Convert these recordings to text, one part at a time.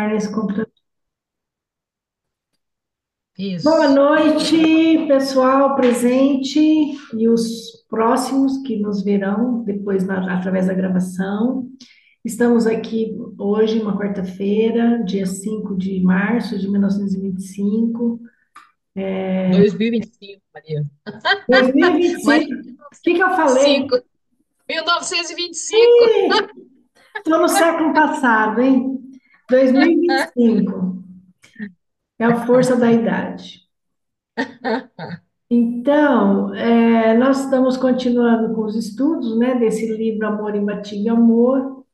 Nesse computador. Boa Isso. noite, pessoal presente e os próximos que nos verão depois através da gravação. Estamos aqui hoje, uma quarta-feira, dia 5 de março de 1925. 2025, Maria. 2025, Maria, o que que eu falei? 1925. 1925. Estou no século passado, hein? 2025 é a força da idade. Então, nós estamos continuando com os estudos, né, desse livro Amor Imbatível Amor.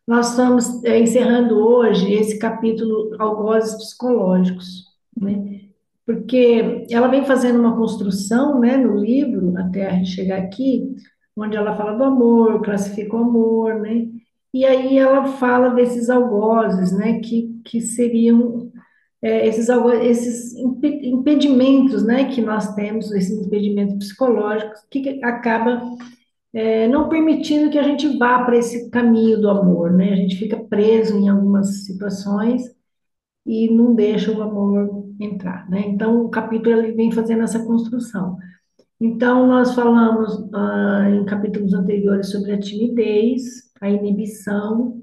Nós estamos, encerrando hoje esse capítulo Algozes Psicológicos, né, porque ela vem fazendo uma construção, né, no livro, até a gente chegar aqui, onde ela fala do amor, classifica o amor, né, e aí ela fala desses algozes, né, que seriam esses impedimentos, né, que nós temos, esses impedimentos psicológicos, que acaba não permitindo que a gente vá para esse caminho do amor, né? A gente fica preso em algumas situações e não deixa o amor entrar, né? Então, o capítulo ele vem fazendo essa construção. Então, nós falamos em capítulos anteriores sobre a timidez, a inibição,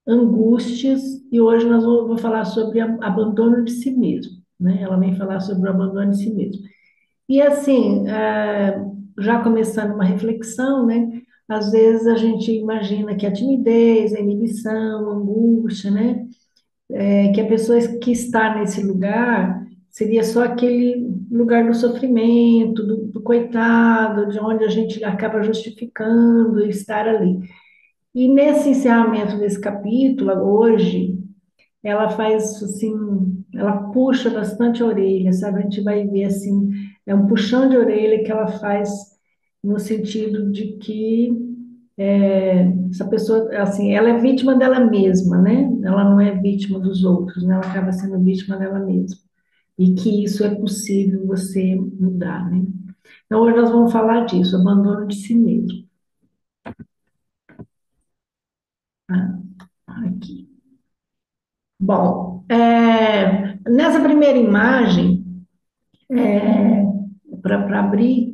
angústias, e hoje nós vamos falar sobre abandono de si mesmo, né? Ela vem falar sobre o abandono de si mesmo. E assim, já começando uma reflexão, né? Às vezes a gente imagina que a timidez, a inibição, a angústia, né? Que a pessoa que está nesse lugar seria só aquele lugar do sofrimento, do coitado, de onde a gente acaba justificando estar ali. E nesse encerramento desse capítulo, hoje, ela faz assim, ela puxa bastante a orelha, sabe? A gente vai ver assim, é um puxão de orelha que ela faz no sentido de que essa pessoa, assim, ela é vítima dela mesma, né? Ela não é vítima dos outros, né? Ela acaba sendo vítima dela mesma. E que isso é possível você mudar, né? Então, hoje nós vamos falar disso, abandono de si mesmo. Tá? Aqui. Bom, nessa primeira imagem, para abrir,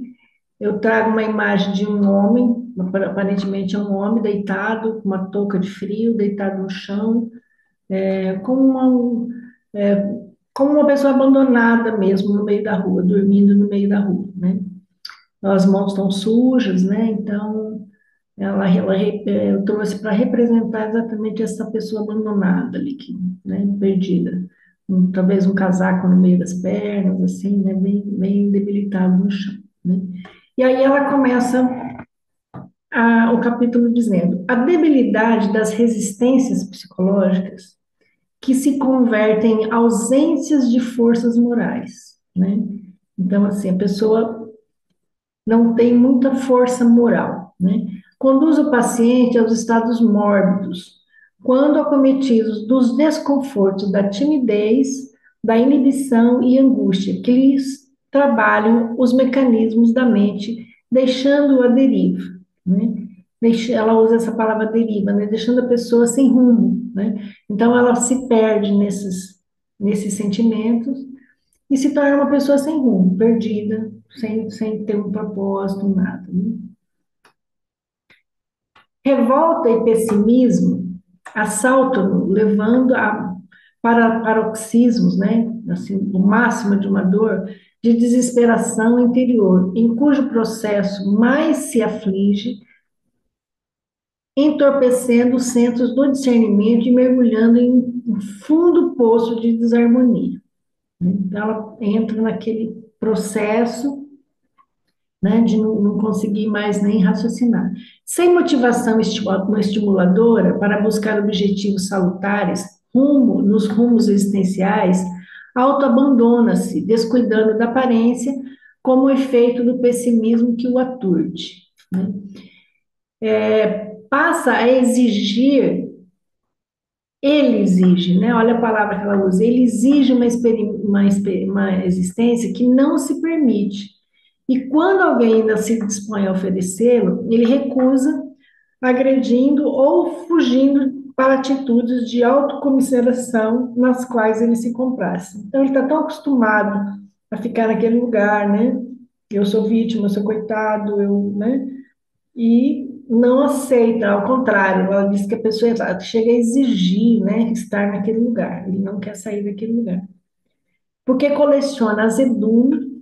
eu trago uma imagem de um homem, aparentemente é um homem deitado, com uma touca de frio, deitado no chão, como é, como uma pessoa abandonada mesmo no meio da rua, dormindo no meio da rua, né? As mãos estão sujas, né? Então, eu trouxe para representar exatamente essa pessoa abandonada ali, né? Perdida. Talvez um casaco no meio das pernas, assim, né? Bem debilitado no chão, né? E aí ela começa o capítulo dizendo: a debilidade das resistências psicológicas que se convertem em ausências de forças morais, né? Então, assim, a pessoa não tem muita força moral, né? Conduz o paciente aos estados mórbidos, quando acometidos dos desconfortos da timidez, da inibição e angústia, que lhes trabalham os mecanismos da mente, deixando-o à deriva, né? Ela usa essa palavra deriva, né? Deixando a pessoa sem rumo, né? Então ela se perde nesses sentimentos e se torna uma pessoa sem rumo, perdida, sem ter um propósito, nada, né? Revolta e pessimismo assaltam-no, levando para paroxismos, né? Assim, o máximo de uma dor, de desesperação interior, em cujo processo mais se aflige, entorpecendo os centros do discernimento e mergulhando em um fundo poço de desarmonia, né? Então, ela entra naquele processo, né, de não conseguir mais nem raciocinar. Sem motivação estimuladora para buscar objetivos salutares, nos rumos existenciais, autoabandona-se, descuidando da aparência, como efeito do pessimismo que o aturde, né? Passa a exigir, ele exige, né? Olha a palavra que ela usa, ele exige uma existência que não se permite. E quando alguém ainda se dispõe a oferecê-lo, ele recusa, agredindo ou fugindo, para atitudes de autocomiseração nas quais ele se comprasse. Então, ele está tão acostumado a ficar naquele lugar, né? Eu sou vítima, eu sou coitado, né? E não aceita, ao contrário, ela diz que a pessoa chega a exigir, né, estar naquele lugar, ele não quer sair daquele lugar. Porque coleciona azedume,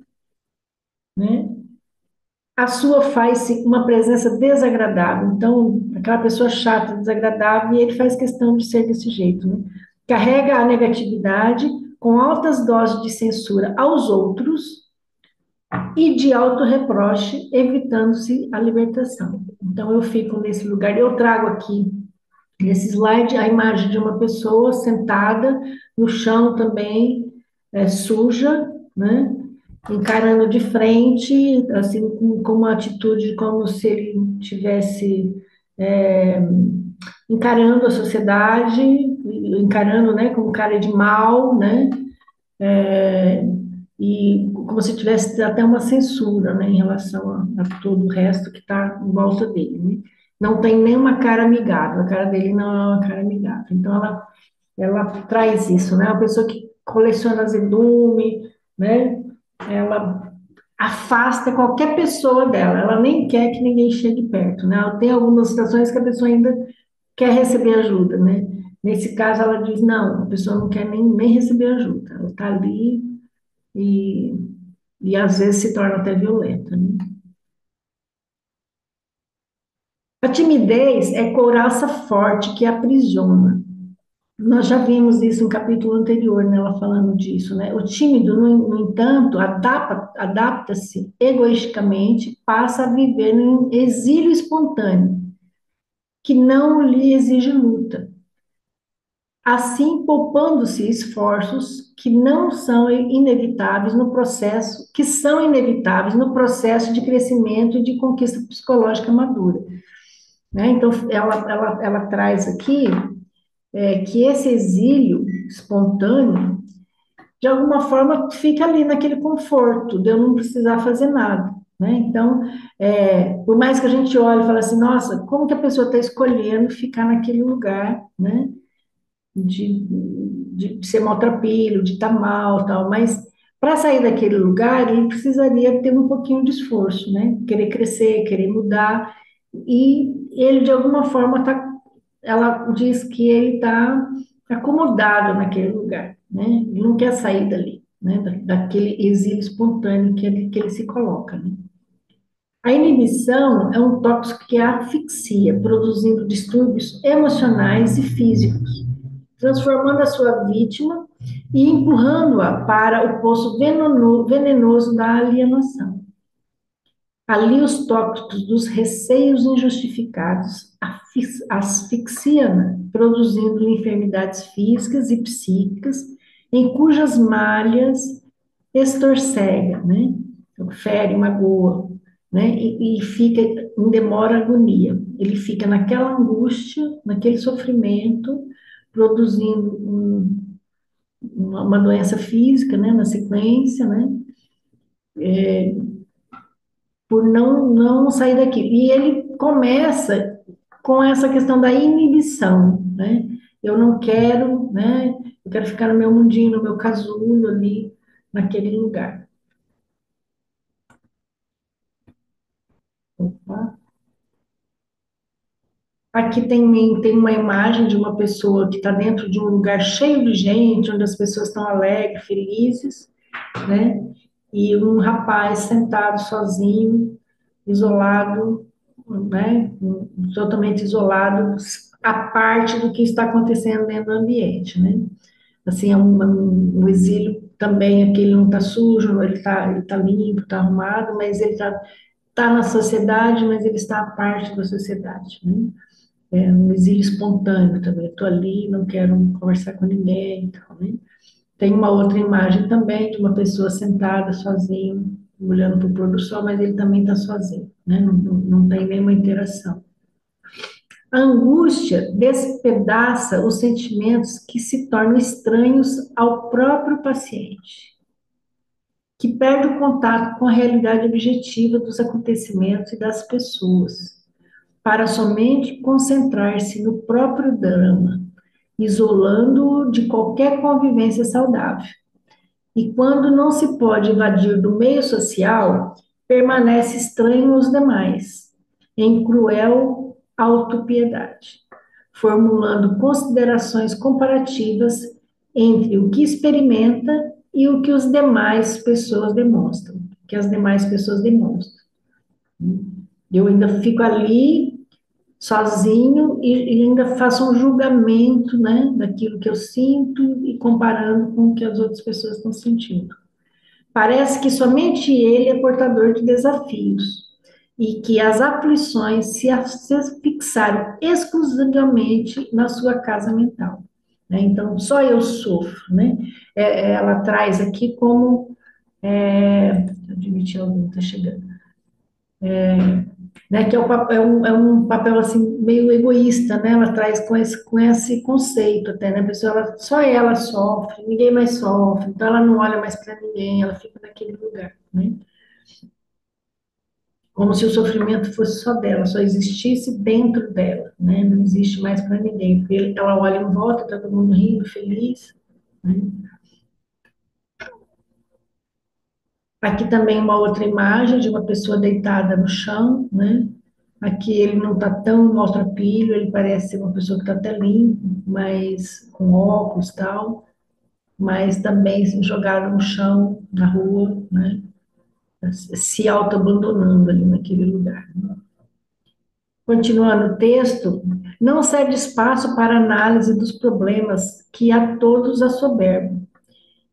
né? A sua faz uma presença desagradável. Então, aquela pessoa chata, desagradável, e ele faz questão de ser desse jeito, né? Carrega a negatividade com altas doses de censura aos outros e de autorreproche, evitando-se a libertação. Então, eu fico nesse lugar, eu trago aqui, nesse slide, a imagem de uma pessoa sentada no chão também, suja, né? Encarando de frente, assim, com uma atitude como se ele tivesse é, encarando a sociedade, encarando, né, como cara de mal, né, e como se tivesse até uma censura, né, em relação a todo o resto que está em volta dele, né. Não tem nenhuma cara amigável, a cara dele não é uma cara amigável. Então, ela traz isso, né, uma pessoa que coleciona azedume, né, ela afasta qualquer pessoa dela, ela nem quer que ninguém chegue perto, né? Ela tem algumas situações que a pessoa ainda quer receber ajuda, né? Nesse caso, ela diz, não, a pessoa não quer nem receber ajuda, ela está ali e, e às vezes se torna até violenta, né? A timidez é couraça forte que aprisiona. Nós já vimos isso no capítulo anterior, né, ela falando disso, né? O tímido, no entanto, adapta-se egoisticamente, passa a viver no exílio espontâneo, que não lhe exige luta. Assim, poupando-se esforços que são inevitáveis no processo de crescimento e de conquista psicológica madura, né? Então, ela traz aqui que esse exílio espontâneo de alguma forma fica ali naquele conforto de eu não precisar fazer nada, né? Então, por mais que a gente olhe e fale assim, nossa, como que a pessoa está escolhendo ficar naquele lugar, né? De ser maltrapilho, de estar mal, tal, mas para sair daquele lugar, ele precisaria ter um pouquinho de esforço, né? Querer crescer, querer mudar, e ele de alguma forma ela diz que ele está acomodado naquele lugar, né? Ele não quer sair dali, né? Daquele exílio espontâneo que ele se coloca, né? A inibição é um tóxico que asfixia, produzindo distúrbios emocionais e físicos, transformando a sua vítima e empurrando-a para o poço venenoso da alienação. Ali, os tóxicos dos receios injustificados asfixiam, produzindo enfermidades físicas e psíquicas, em cujas malhas estorcega, né? Fere, magoa, né? E fica em demora agonia. Ele fica naquela angústia, naquele sofrimento, produzindo uma doença física, né? Na sequência, né? Por não sair daqui. E ele começa com essa questão da inibição, né? Eu não quero, né? Eu quero ficar no meu mundinho, no meu casulo ali, naquele lugar. Opa. Aqui tem uma imagem de uma pessoa que está dentro de um lugar cheio de gente, onde as pessoas estão alegres, felizes, né? E um rapaz sentado sozinho, isolado, né? Totalmente isolado, à parte do que está acontecendo dentro do ambiente, né? Assim, é um exílio também, aquele não está sujo, ele tá limpo, está arrumado, mas ele tá na sociedade, mas ele está à parte da sociedade, né? É um exílio espontâneo também. Estou ali, não quero conversar com ninguém, então, né? Tem uma outra imagem também de uma pessoa sentada sozinho, olhando para o pôr do sol, mas ele também está sozinho, né? Não tem nenhuma interação. A angústia despedaça os sentimentos que se tornam estranhos ao próprio paciente, que perde o contato com a realidade objetiva dos acontecimentos e das pessoas. para somente concentrar-se no próprio drama, isolando-o de qualquer convivência saudável. E quando não se pode evadir do meio social, permanece estranho aos demais, em cruel autopiedade, formulando considerações comparativas entre o que experimenta e o que os demais pessoas demonstram, que as demais pessoas demonstram. Eu ainda fico ali sozinho e ainda faço um julgamento, né, daquilo que eu sinto e comparando com o que as outras pessoas estão sentindo. Parece que somente ele é portador de desafios e que as aflições se fixaram exclusivamente na sua casa mental, né? Então, só eu sofro, né? Ela traz aqui como, admitir alguém está chegando, né? Que é um papel assim meio egoísta, né? Ela traz com esse conceito até, né? A pessoa, só ela sofre, ninguém mais sofre, então ela não olha mais para ninguém, ela fica naquele lugar, né? Como se o sofrimento fosse só dela, só existisse dentro dela, né? Não existe mais para ninguém, porque ela olha em volta, está todo mundo rindo, feliz, né? Aqui também uma outra imagem de uma pessoa deitada no chão, né? Aqui ele não está tão maltrapilho, ele parece ser uma pessoa que está até limpo, mas com óculos e tal, mas também assim, jogado no chão, na rua, né? Se auto-abandonando ali naquele lugar. Continuando o texto, não cede espaço para análise dos problemas que a todos assoberbam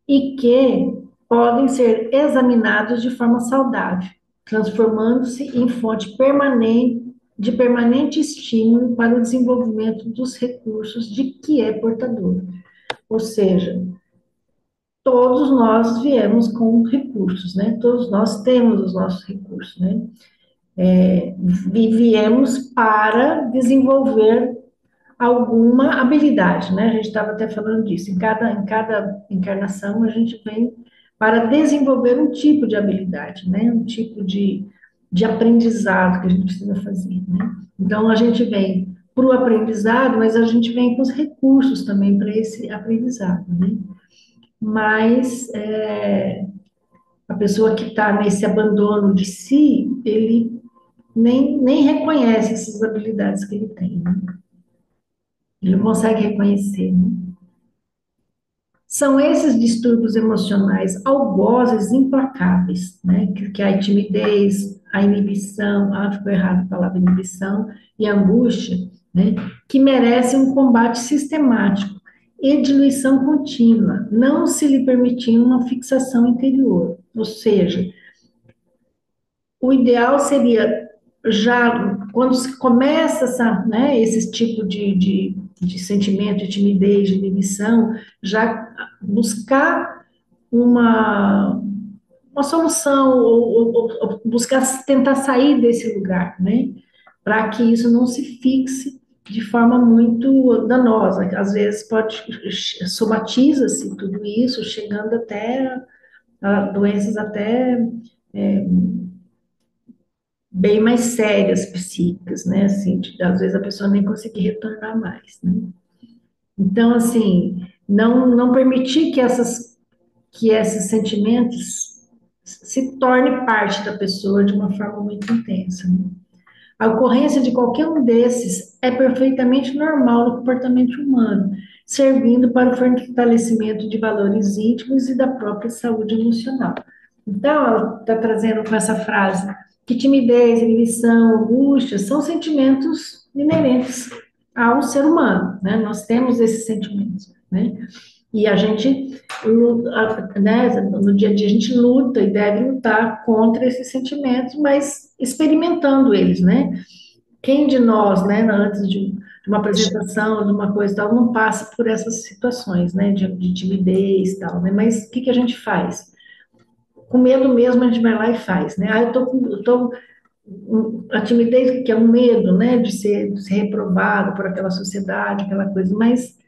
e que podem ser examinados de forma saudável, transformando-se em fonte permanente de permanente estímulo para o desenvolvimento dos recursos de que é portador. Ou seja, todos nós viemos com recursos, né? Todos nós temos os nossos recursos, né? Viemos para desenvolver alguma habilidade, né? A gente estava até falando disso. Em cada encarnação, a gente vem para desenvolver um tipo de habilidade, né? Um tipo de aprendizado que a gente precisa fazer, né? Então, a gente vem para o aprendizado, mas a gente vem com os recursos também para esse aprendizado, né? Mas a pessoa que está nesse abandono de si, ele nem reconhece essas habilidades que ele tem, né? Ele não consegue reconhecer, né? São esses distúrbios emocionais algozes implacáveis, né? Que é a timidez, a inibição, ficou errado a palavra inibição, e a angústia, né? Que merecem um combate sistemático e diluição contínua, não se lhe permitindo uma fixação interior. Ou seja, o ideal seria, já quando se começa né, esse tipo de sentimento de timidez, de inibição, já buscar uma, uma solução, ou buscar tentar sair desse lugar, né? Para que isso não se fixe de forma muito danosa. Às vezes somatiza-se tudo isso, chegando até a doenças até bem mais sérias psíquicas, né? Assim, às vezes a pessoa nem conseguir retornar mais, né? Então, assim, não permitir que esses sentimentos se tornem parte da pessoa de uma forma muito intensa, né? A ocorrência de qualquer um desses é perfeitamente normal no comportamento humano, servindo para o fortalecimento de valores íntimos e da própria saúde emocional. Então, ela está trazendo com essa frase que timidez, inibição, angústia são sentimentos inerentes ao ser humano, né? Nós temos esses sentimentos, né? E a gente, né, no dia a dia, a gente luta e deve lutar contra esses sentimentos, mas experimentando eles, né? Quem de nós, né, antes de uma apresentação, de uma coisa e tal, não passa por essas situações, né, de timidez e tal, né? Mas o que que a gente faz? Com medo mesmo, a gente vai lá e faz, né? A timidez, que é um medo, né, de ser reprovado por aquela sociedade, aquela coisa, mas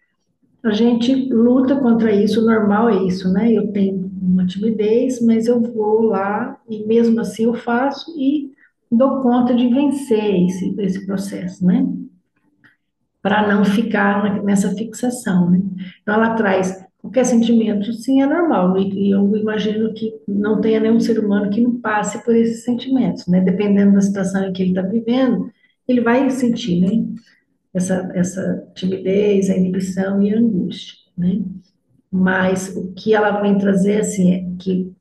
a gente luta contra isso, o normal é isso, né? Eu tenho uma timidez, mas eu vou lá e mesmo assim eu faço e dou conta de vencer esse processo, né? Para não ficar nessa fixação, né? Então, ela traz qualquer sentimento, sim, é normal, e eu imagino que não tenha nenhum ser humano que não passe por esses sentimentos, né? Dependendo da situação em que ele está vivendo, ele vai sentir, né? Essa timidez, a inibição e a angústia, né? Mas o que ela vem trazer, assim, é que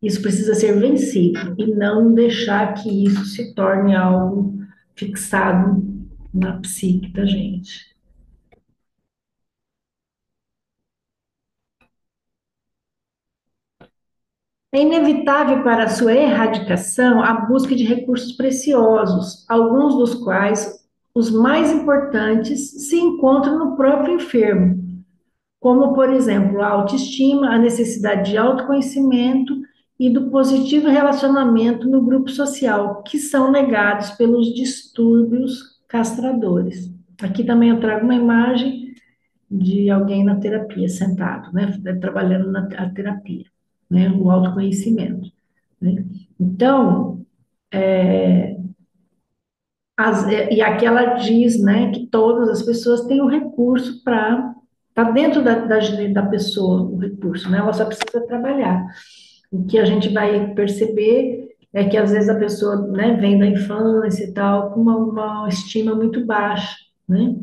isso precisa ser vencido e não deixar que isso se torne algo fixado na psique da gente. É inevitável para a sua erradicação a busca de recursos preciosos, alguns dos quais, os mais importantes, se encontram no próprio enfermo, como, por exemplo, a autoestima, a necessidade de autoconhecimento e do positivo relacionamento no grupo social, que são negados pelos distúrbios castradores. Aqui também eu trago uma imagem de alguém na terapia, sentado, né, trabalhando na terapia, né, o autoconhecimento, né. Então, e aqui ela diz, né, que todas as pessoas têm o recurso para, tá dentro da pessoa o recurso, né, ela só precisa trabalhar. O que a gente vai perceber é que às vezes a pessoa, né, vem da infância e tal, com uma estima muito baixa, né,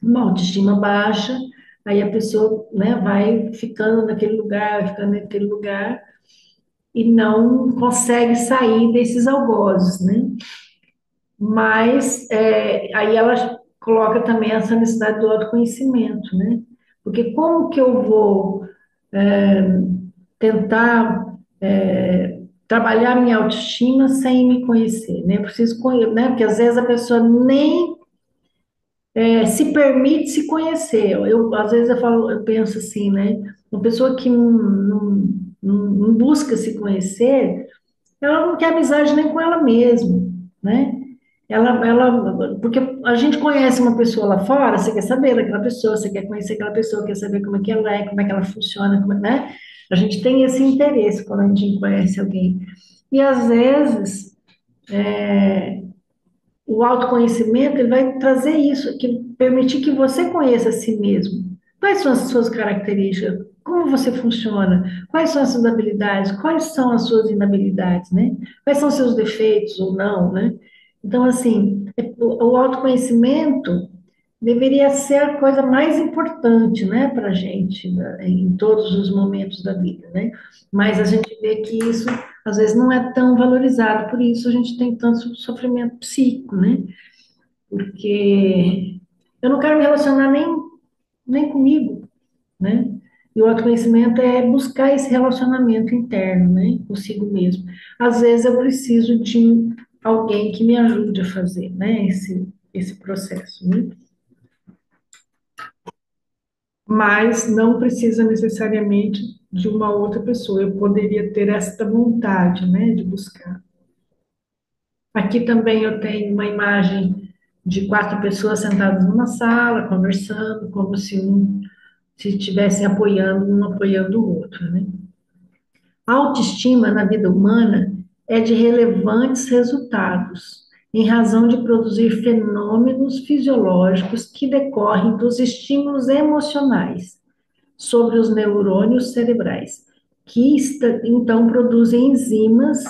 uma autoestima baixa, aí a pessoa, né, vai ficando naquele lugar, ficando naquele lugar, e não consegue sair desses algozes, né? Mas aí ela coloca também essa necessidade do autoconhecimento, né? Porque como que eu vou tentar trabalhar minha autoestima sem me conhecer, né? Eu preciso conhecer, né? Porque às vezes a pessoa nem se permite se conhecer. Às vezes eu falo, eu penso assim, né? Uma pessoa que não busca se conhecer, ela não quer amizade nem com ela mesma, né? Porque a gente conhece uma pessoa lá fora, você quer saber daquela pessoa, você quer conhecer aquela pessoa, quer saber como é que ela funciona, né? A gente tem esse interesse quando a gente conhece alguém. E às vezes o autoconhecimento ele vai trazer isso, que permitir que você conheça a si mesmo. Quais são as suas características? Como você funciona? Quais são as suas habilidades? Quais são as suas inabilidades, né? Quais são os seus defeitos ou não, né? Então, assim, o autoconhecimento deveria ser a coisa mais importante, né, para a gente, né, em todos os momentos da vida, né? Mas a gente vê que isso, às vezes, não é tão valorizado, por isso a gente tem tanto sofrimento psíquico, né? Porque eu não quero me relacionar nem comigo, né? E o autoconhecimento é buscar esse relacionamento interno, né, consigo mesmo. Às vezes eu preciso de alguém que me ajude a fazer, né, esse processo, né? Mas não precisa necessariamente de uma outra pessoa. Eu poderia ter esta vontade, né, de buscar. Aqui também eu tenho uma imagem de quatro pessoas sentadas numa sala, conversando, como se estivessem apoiando um apoiando o outro, né? A autoestima na vida humana é de relevantes resultados, em razão de produzir fenômenos fisiológicos que decorrem dos estímulos emocionais sobre os neurônios cerebrais, que então produzem enzimas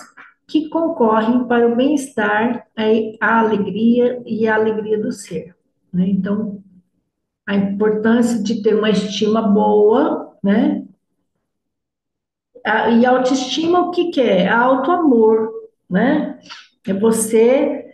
que concorrem para o bem-estar, a alegria e a alegria do ser, né? Então, a importância de ter uma estima boa, né? E autoestima, o que que é? Autoamor, né? É você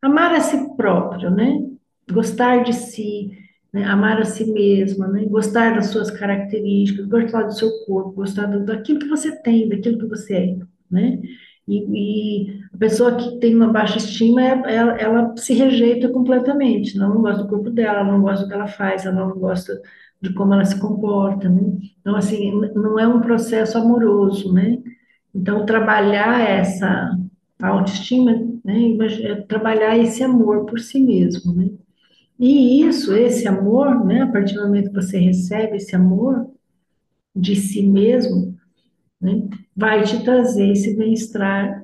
amar a si próprio, né? Gostar de si, né? Amar a si mesma, né? Gostar das suas características, gostar do seu corpo, gostar daquilo que você tem, daquilo que você é, né? E a pessoa que tem uma baixa estima, ela se rejeita completamente, ela não gosta do corpo dela, ela não gosta do que ela faz, ela não gosta de como ela se comporta, né? Então, assim, não é um processo amoroso, né? Então, trabalhar essa autoestima, né? Trabalhar esse amor por si mesmo, né? E isso, esse amor, né? A partir do momento que você recebe esse amor de si mesmo, né? Vai te trazer esse bem-estar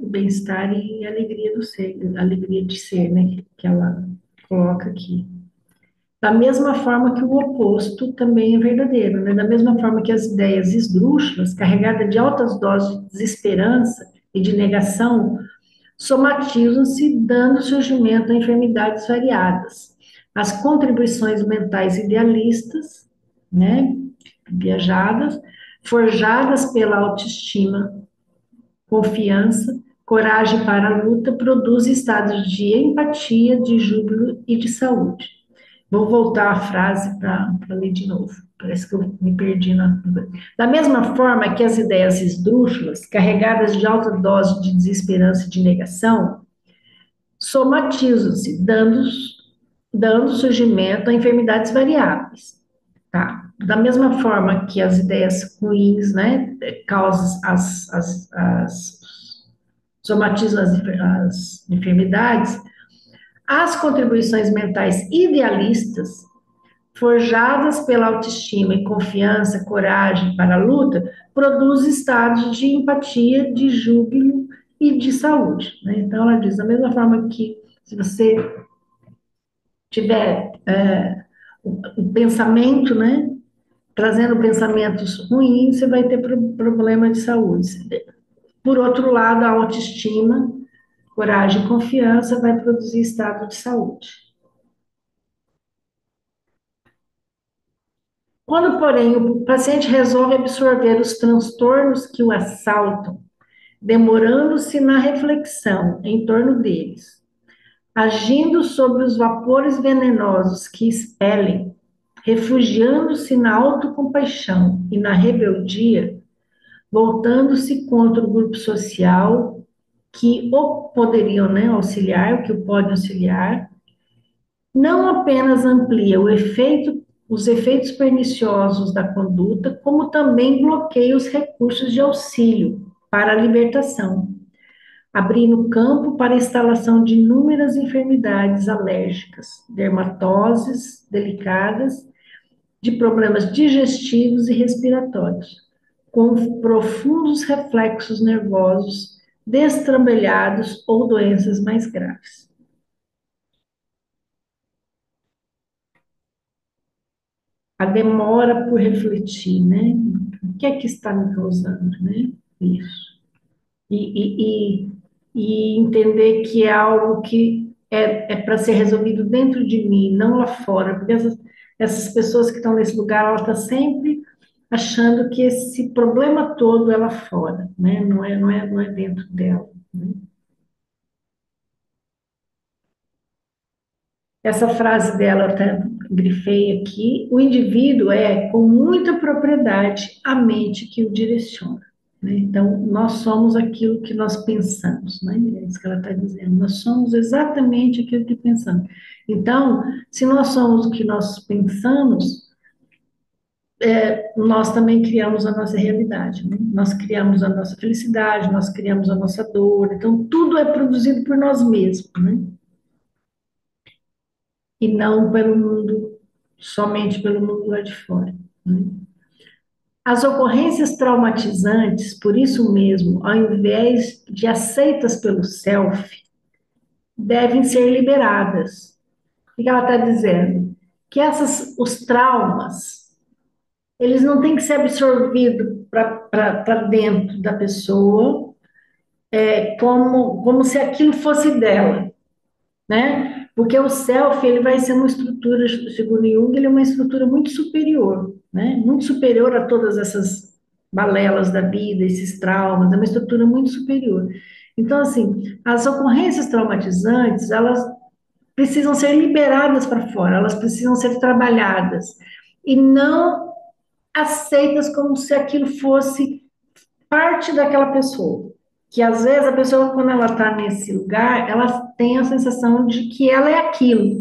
e alegria do ser, alegria de ser, né? Que ela coloca aqui. Da mesma forma que o oposto também é verdadeiro, né? Da mesma forma que as ideias esdrúxulas, carregadas de altas doses de desesperança e de negação, somatizam-se, dando surgimento a enfermidades variadas. As contribuições mentais idealistas, né, viajadas, forjadas pela autoestima, confiança, coragem para a luta, produzem estados de empatia, de júbilo e de saúde. Vou voltar a frase para ler de novo. Parece que eu me perdi na. Da mesma forma que as ideias esdrúxulas, carregadas de alta dose de desesperança e de negação, somatizam-se, dando surgimento a enfermidades variáveis. Tá? Da mesma forma que as ideias ruins, né, causam somatizam as enfermidades, as contribuições mentais idealistas, forjadas pela autoestima e confiança, coragem para a luta, produzem estados de empatia, de júbilo e de saúde. Né? Então, ela diz, da mesma forma que se você tiver o pensamento, né, trazendo pensamentos ruins, você vai ter problema de saúde. Por outro lado, a autoestima, coragem e confiança vai produzir estado de saúde. Quando, porém, o paciente resolve absorver os transtornos que o assaltam, demorando-se na reflexão em torno deles, agindo sobre os vapores venenosos que expelem, refugiando-se na autocompaixão e na rebeldia, voltando-se contra o grupo social que o poderiam, né, auxiliar, o que o pode auxiliar, não apenas amplia os efeitos perniciosos da conduta, como também bloqueia os recursos de auxílio para a libertação, abrindo campo para a instalação de inúmeras enfermidades alérgicas, dermatoses delicadas, de problemas digestivos e respiratórios, com profundos reflexos nervosos destrambelhados ou doenças mais graves. A demora por refletir, né? O que é que está me causando, né? Isso. E, e, e entender que é algo que é para ser resolvido dentro de mim, não lá fora, porque essas pessoas que estão nesse lugar, ela está sempre achando que esse problema todo é lá fora, né? Não é dentro dela. Né? Essa frase dela, eu até grifei aqui, o indivíduo é, com muita propriedade, a mente que o direciona. Né? Então, nós somos aquilo que nós pensamos, né? É isso que ela está dizendo, nós somos exatamente aquilo que pensamos. Então, se nós somos o que nós pensamos, nós também criamos a nossa realidade, né? Nós criamos a nossa felicidade, nós criamos a nossa dor, então tudo é produzido por nós mesmos, né? E não pelo mundo, somente pelo mundo lá de fora. Né? As ocorrências traumatizantes, por isso mesmo, ao invés de aceitas pelo self, devem ser liberadas. O que ela está dizendo? Que os traumas, eles não têm que ser absorvidos para dentro da pessoa, como se aquilo fosse dela. Né? Porque o self, ele vai ser uma estrutura, segundo Jung, ele é uma estrutura muito superior, né? Muito superior a todas essas balelas da vida, esses traumas, é uma estrutura muito superior. Então, assim, as ocorrências traumatizantes, elas precisam ser liberadas para fora, elas precisam ser trabalhadas e não aceitas como se aquilo fosse parte daquela pessoa. Que às vezes a pessoa, quando ela está nesse lugar, ela tem a sensação de que ela é aquilo.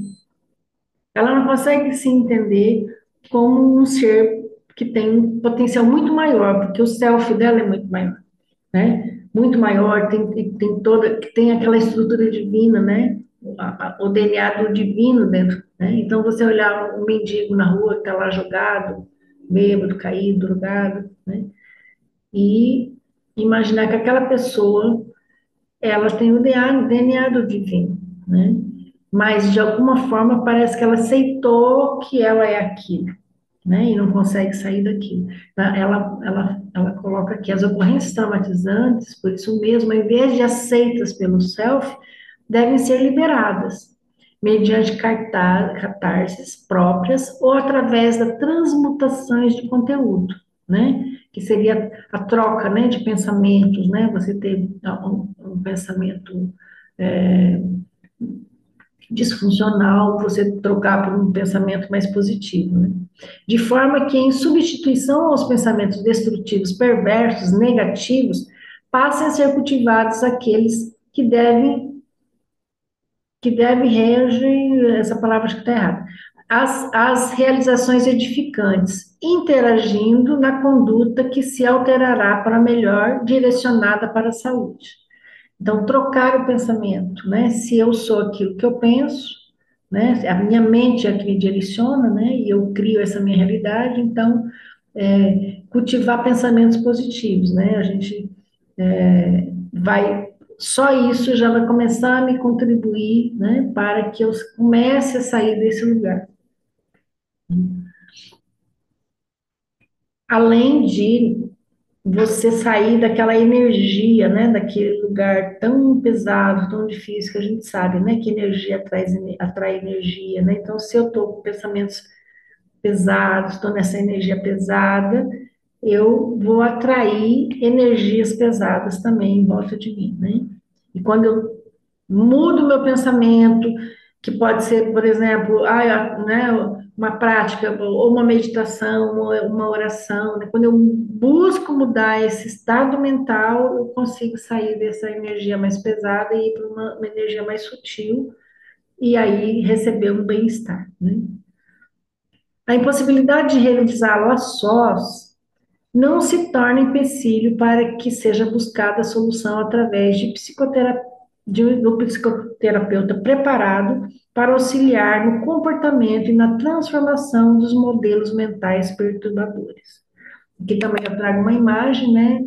Ela não consegue se entender como um ser que tem um potencial muito maior, porque o self dela é muito maior, né? Muito maior, tem aquela estrutura divina, né? O DNA do divino dentro, né? Então você olhar um mendigo na rua que está lá jogado, bêbado, caído, drogado, né? E imaginar que aquela pessoa, ela tem o DNA do divino, né? Mas de alguma forma parece que ela aceitou que ela é aquilo, né? E não consegue sair daquilo. Ela coloca aqui as ocorrências traumatizantes, por isso mesmo, ao invés de aceitas pelo self, devem ser liberadas, mediante catarses próprias ou através das transmutações de conteúdo, né? Que seria a troca, né, de pensamentos, né? Você ter um pensamento disfuncional, você trocar por um pensamento mais positivo, né? De forma que, em substituição aos pensamentos destrutivos, perversos, negativos, passem a ser cultivados aqueles que devem reger, essa palavra acho que está errada, as realizações edificantes, interagindo na conduta que se alterará para melhor, direcionada para a saúde. Então, trocar o pensamento, né? Se eu sou aquilo que eu penso, né? A minha mente é que me direciona, né? E eu crio essa minha realidade, então, cultivar pensamentos positivos, né? A gente vai, só isso já vai começar a me contribuir, né? Para que eu comece a sair desse lugar. Além de você sair daquela energia, né, daquele lugar tão pesado, tão difícil, que a gente sabe, né, que energia atrai energia, né? Então, se eu estou com pensamentos pesados, estou nessa energia pesada, eu vou atrair energias pesadas também em volta de mim, né? E quando eu mudo meu pensamento, que pode ser, por exemplo, né, uma prática ou uma meditação, uma oração, né? Quando eu busco mudar esse estado mental, eu consigo sair dessa energia mais pesada e ir para uma energia mais sutil e aí receber um bem-estar, né? A impossibilidade de realizá-lo a sós não se torna empecilho para que seja buscada a solução através do psicoterapeuta preparado para auxiliar no comportamento e na transformação dos modelos mentais perturbadores. Aqui também eu trago uma imagem, né,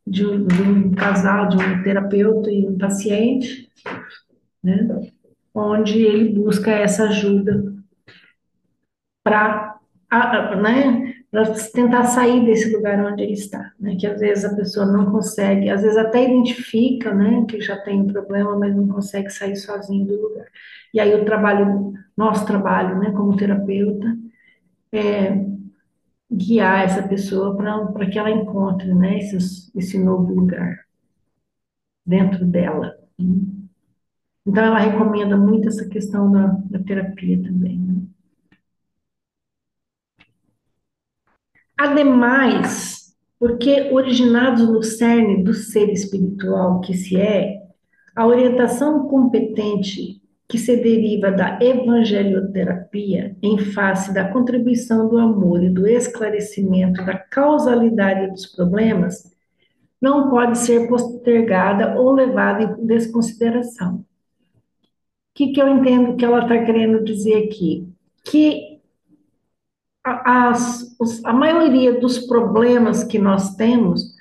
de um casal, de um terapeuta e um paciente, né, onde ele busca essa ajuda para, né, para tentar sair desse lugar onde ele está, né, que às vezes a pessoa não consegue, às vezes até identifica, né, que já tem um problema, mas não consegue sair sozinho do lugar. E aí nosso trabalho, né, como terapeuta, guiar essa pessoa para que ela encontre, né, esse novo lugar dentro dela. Então, ela recomenda muito essa questão da terapia também, né? Ademais, porque originados no cerne do ser espiritual que se é, a orientação competente que se deriva da evangelioterapia em face da contribuição do amor e do esclarecimento da causalidade dos problemas não pode ser postergada ou levada em desconsideração. O que eu entendo que ela está querendo dizer aqui? Que a maioria dos problemas que nós temos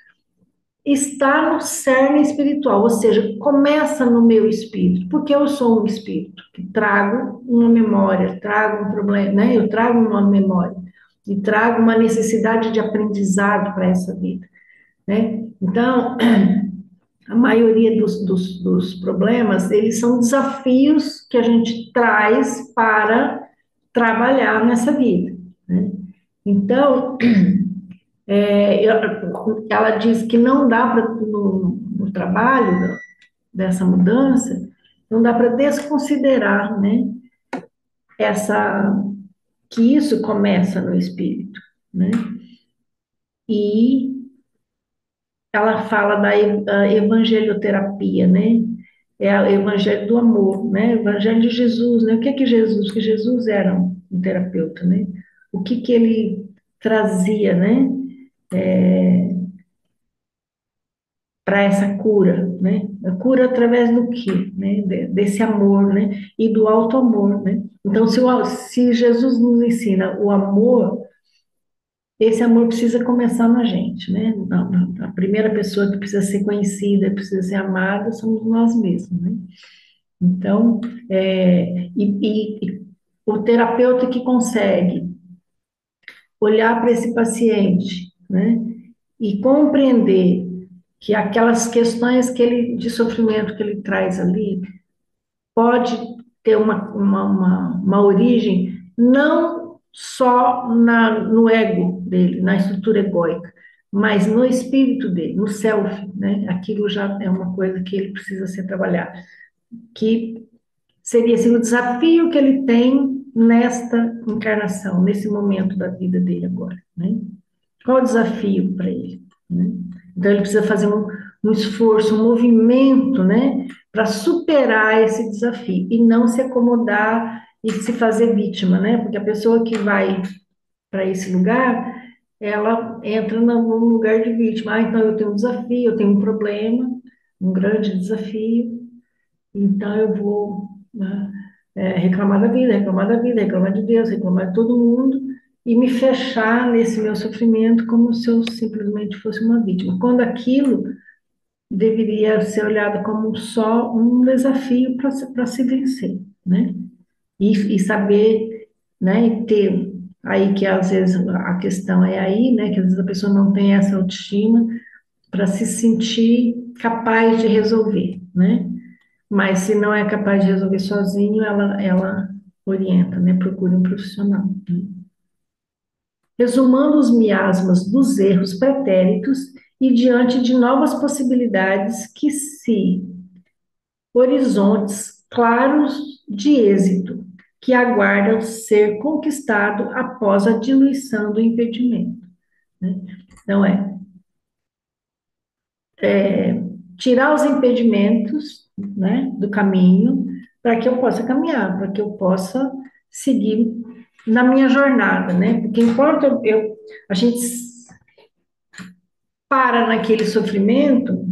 está no cerne espiritual, ou seja, começa no meu espírito, porque eu sou um espírito que trago uma memória, trago um problema, né? Eu trago uma memória e trago uma necessidade de aprendizado para essa vida, né? Então, a maioria dos problemas, eles são desafios que a gente traz para trabalhar nessa vida, né? Então, ela diz que não dá para, no trabalho dessa mudança, não dá para desconsiderar, né, essa, que isso começa no espírito, né? E ela fala da evangelioterapia, né? É o evangelho do amor, né? O evangelho de Jesus, né? O que é que Jesus? Que Jesus era um terapeuta, né? O que ele trazia, né? Para essa cura, né? A cura através do quê? Né? Desse amor, né? E do alto amor, né? Então, se Jesus nos ensina o amor, esse amor precisa começar na gente, né? A primeira pessoa que precisa ser conhecida, precisa ser amada, somos nós mesmos, né? Então, e o terapeuta que consegue olhar para esse paciente, né? E compreender que aquelas questões de sofrimento que ele traz ali pode ter uma origem não só no ego dele, na estrutura egóica, mas no espírito dele, no self, né? Aquilo já é uma coisa que ele precisa ser trabalhado, que seria assim, o desafio que ele tem nesta encarnação, nesse momento da vida dele agora, né? Qual o desafio para ele, né? Então, ele precisa fazer um esforço, um movimento, né, para superar esse desafio e não se acomodar e se fazer vítima, né? Porque a pessoa que vai para esse lugar, ela entra num lugar de vítima. Ah, então eu tenho um desafio, eu tenho um problema, um grande desafio, então eu vou, né, reclamar da vida, reclamar de Deus, reclamar de todo mundo e me fechar nesse meu sofrimento como se eu simplesmente fosse uma vítima. Quando aquilo deveria ser olhado como só um desafio para se vencer, né? E saber, né, e ter aí que às vezes a questão é aí, né, que às vezes a pessoa não tem essa autoestima para se sentir capaz de resolver, né? Mas se não é capaz de resolver sozinho, ela orienta, né? Procura um profissional, né? Resumando os miasmas dos erros pretéritos e diante de novas possibilidades que se horizontes claros de êxito que aguardam ser conquistado após a diluição do impedimento, né? Então tirar os impedimentos, né, do caminho para que eu possa caminhar, para que eu possa seguir na minha jornada, né? Porque enquanto a gente para naquele sofrimento,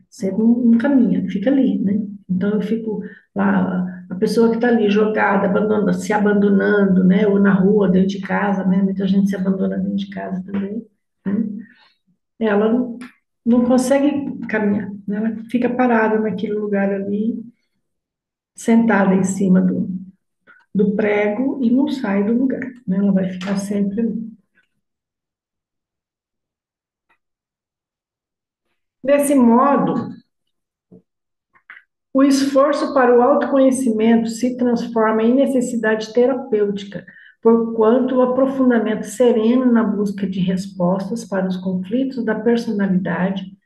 você não caminha, fica ali, né? Então eu fico lá, a pessoa que está ali jogada, se abandonando, né? Ou na rua, dentro de casa, né? Muita gente se abandona dentro de casa também, né? Ela não consegue caminhar, né? Ela fica parada naquele lugar ali, sentada em cima do prego e não sai do lugar, né? Ela vai ficar sempre ali. Desse modo, o esforço para o autoconhecimento se transforma em necessidade terapêutica, porquanto o aprofundamento sereno na busca de respostas para os conflitos da personalidade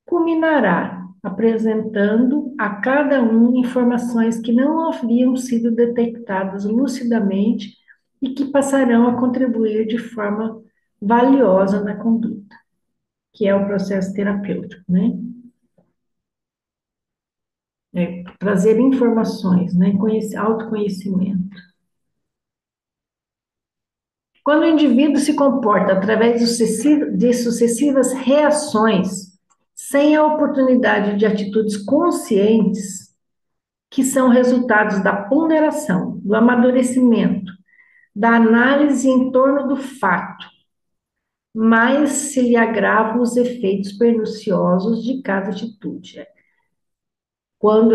culminará apresentando a cada um informações que não haviam sido detectadas lucidamente e que passarão a contribuir de forma valiosa na conduta, que é o processo terapêutico, né? Trazer informações, né? Autoconhecimento. Quando o indivíduo se comporta através de sucessivas reações, sem a oportunidade de atitudes conscientes, que são resultados da ponderação, do amadurecimento, da análise em torno do fato, mais se lhe agravam os efeitos perniciosos de cada atitude. Quando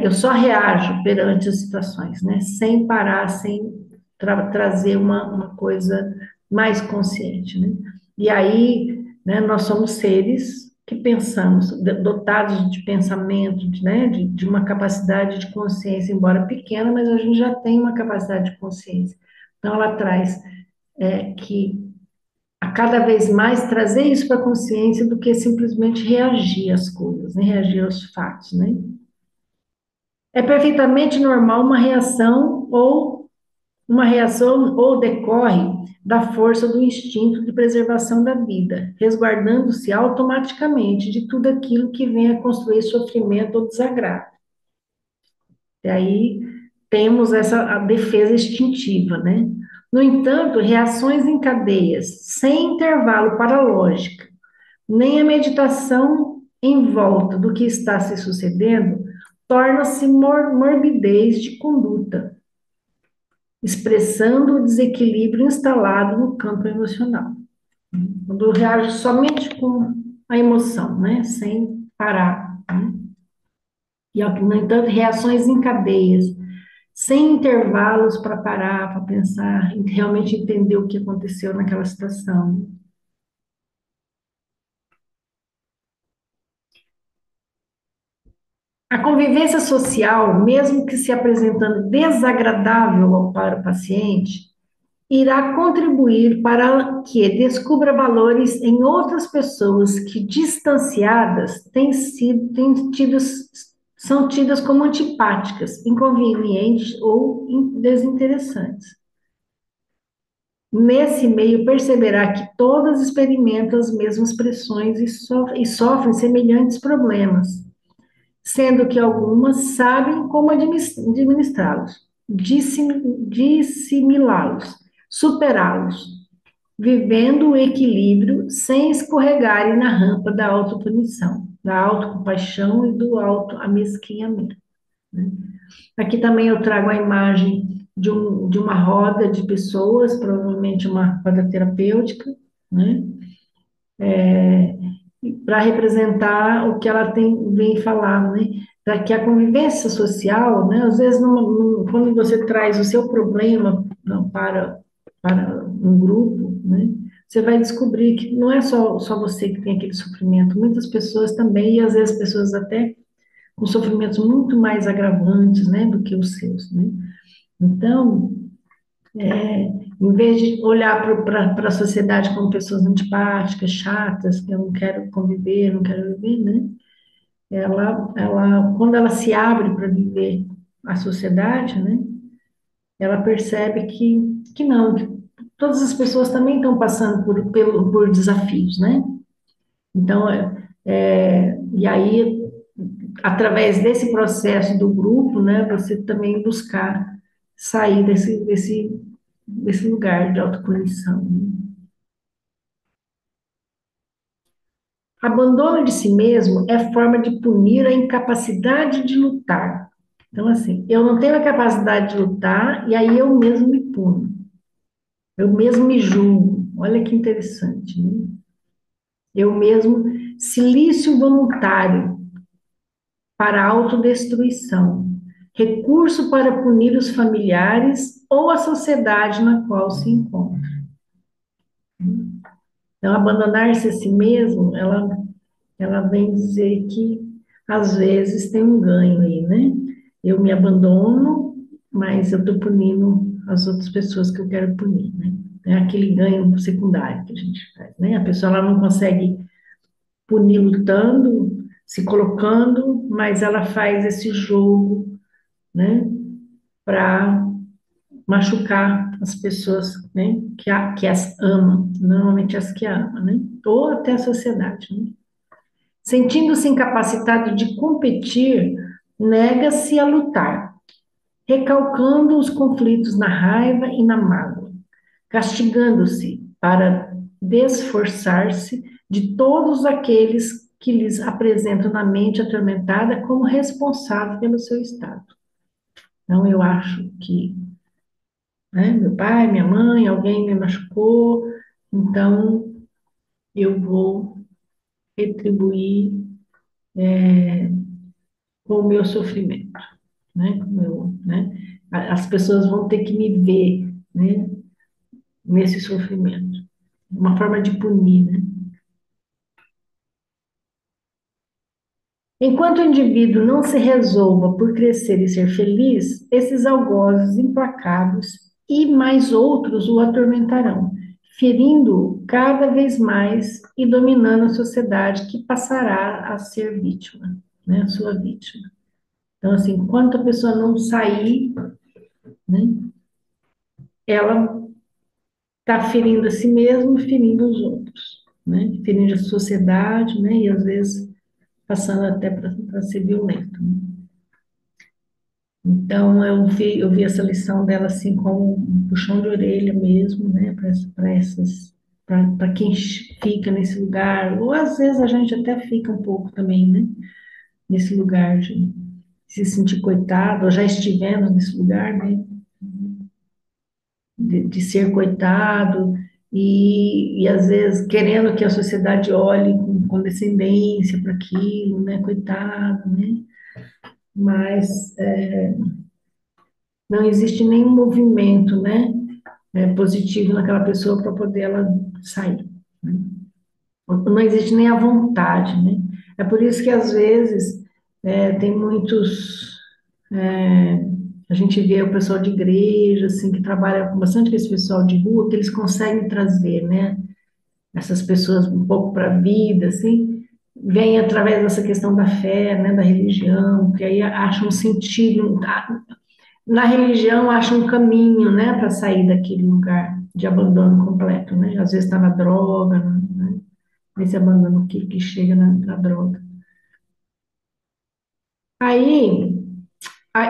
eu só reajo perante as situações, né, sem parar, sem trazer uma coisa mais consciente, né? E aí, né, nós somos seres que pensamos, dotados de pensamento, de uma capacidade de consciência, embora pequena, mas a gente já tem uma capacidade de consciência. Então, ela traz que a cada vez mais trazer isso para a consciência do que simplesmente reagir às coisas, né? Reagir aos fatos, né? É perfeitamente normal uma reação ou decorre da força do instinto de preservação da vida, resguardando-se automaticamente de tudo aquilo que venha a construir sofrimento ou desagrado. E aí temos a defesa instintiva, né? No entanto, reações em cadeias, sem intervalo para a lógica, nem a meditação em volta do que está se sucedendo, torna-se morbidez de conduta, expressando o desequilíbrio instalado no campo emocional. Quando reage somente com a emoção, né? Sem parar, né? E, no entanto, reações em cadeias, sem intervalos para parar, para pensar, e realmente entender o que aconteceu naquela situação. A convivência social, mesmo que se apresentando desagradável para o paciente, irá contribuir para que descubra valores em outras pessoas que, distanciadas, têm tido, são tidas como antipáticas, inconvenientes ou desinteressantes. Nesse meio, perceberá que todas experimentam as mesmas pressões e sofrem semelhantes problemas, sendo que algumas sabem como administrá-los, dissimilá-los, superá-los, vivendo o equilíbrio sem escorregarem na rampa da autopunição, da autocompaixão e do autoamesquinhamento. Né? Aqui também eu trago a imagem de uma roda de pessoas, provavelmente uma roda terapêutica, né? Para representar o que ela vem falar, né? Para que a convivência social, né? Às vezes, quando você traz o seu problema não, para um grupo, né? Você vai descobrir que não é só você que tem aquele sofrimento, muitas pessoas também, e às vezes pessoas até com sofrimentos muito mais agravantes, né, do que os seus, né? Então, em vez de olhar para a sociedade como pessoas antipáticas, chatas, que eu não quero conviver, não quero viver, né? Quando ela se abre para viver a sociedade, né? Ela percebe que não, que todas as pessoas também estão passando por desafios, né? Então, e aí, através desse processo do grupo, né? Você também buscar sair desse lugar de autopunição, né? Abandono de si mesmo é forma de punir a incapacidade de lutar. Então, assim, eu não tenho a capacidade de lutar e aí eu mesmo me puno, eu mesmo me julgo. Olha que interessante, né? Eu mesmo, silício voluntário para a autodestruição, recurso para punir os familiares ou a sociedade na qual se encontra. Então, abandonar-se a si mesmo, ela vem dizer que às vezes tem um ganho aí, né? Eu me abandono, mas eu estou punindo as outras pessoas que eu quero punir, né? É aquele ganho secundário que a gente faz, né? A pessoa ela não consegue punir lutando, se colocando, mas ela faz esse jogo, né? Para machucar as pessoas, né? Que as ama, normalmente as que ama, né? Ou até a sociedade, né? Sentindo-se incapacitado de competir, nega-se a lutar, recalcando os conflitos na raiva e na mágoa, castigando-se para desforçar-se de todos aqueles que lhes apresentam na mente atormentada como responsável pelo seu estado. Então, eu acho que, né, meu pai, minha mãe, alguém me machucou, então eu vou retribuir com o meu sofrimento, né? As pessoas vão ter que me ver, né? Nesse sofrimento. Uma forma de punir, né? Enquanto o indivíduo não se resolva por crescer e ser feliz, esses algozes implacáveis e mais outros o atormentarão, ferindo-o cada vez mais e dominando a sociedade que passará a ser vítima, né? A sua vítima. Então, assim, enquanto a pessoa não sair, né? Ela está ferindo a si mesmo e ferindo os outros, né? Ferindo a sociedade, né? E às vezes passando até para ser violento, né? Então eu vi essa lição dela assim como um puxão de orelha mesmo, né? Para quem fica nesse lugar, ou às vezes a gente até fica um pouco também, né? Nesse lugar de se sentir coitado, ou já estivemos nesse lugar, né? de ser coitado e às vezes querendo que a sociedade olhe com condescendência para aquilo, né? Coitado, né? Mas não existe nenhum movimento, né? Positivo naquela pessoa para poder ela sair, né? Não existe nem a vontade, né? É por isso que às vezes tem muitos. A gente vê o pessoal de igreja, assim, que trabalha bastante com esse pessoal de rua, que eles conseguem trazer, né? Essas pessoas um pouco para a vida, assim, vem através dessa questão da fé, né? Da religião, que aí acham um sentido, na religião acham um caminho, né? Para sair daquele lugar de abandono completo, né? Às vezes está na droga, né? Nesse abandono que chega na droga. Aí,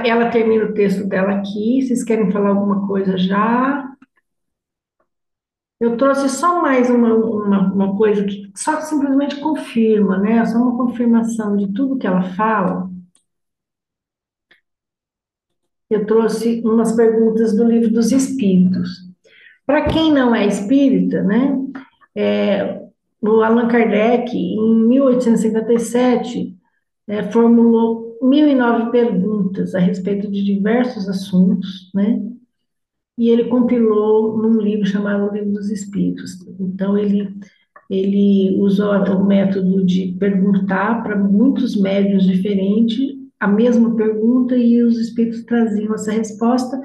ela termina o texto dela aqui. Vocês querem falar alguma coisa já? Eu trouxe só mais uma coisa que só simplesmente confirma, né? Só uma confirmação de tudo que ela fala. Eu trouxe umas perguntas do Livro dos Espíritos. Para quem não é espírita, né? É, o Allan Kardec, em 1857, formulou 1009 perguntas a respeito de diversos assuntos, né? E ele compilou num livro chamado Livro dos Espíritos. Então, ele usou o método de perguntar para muitos médiuns diferentes a mesma pergunta e os espíritos traziam essa resposta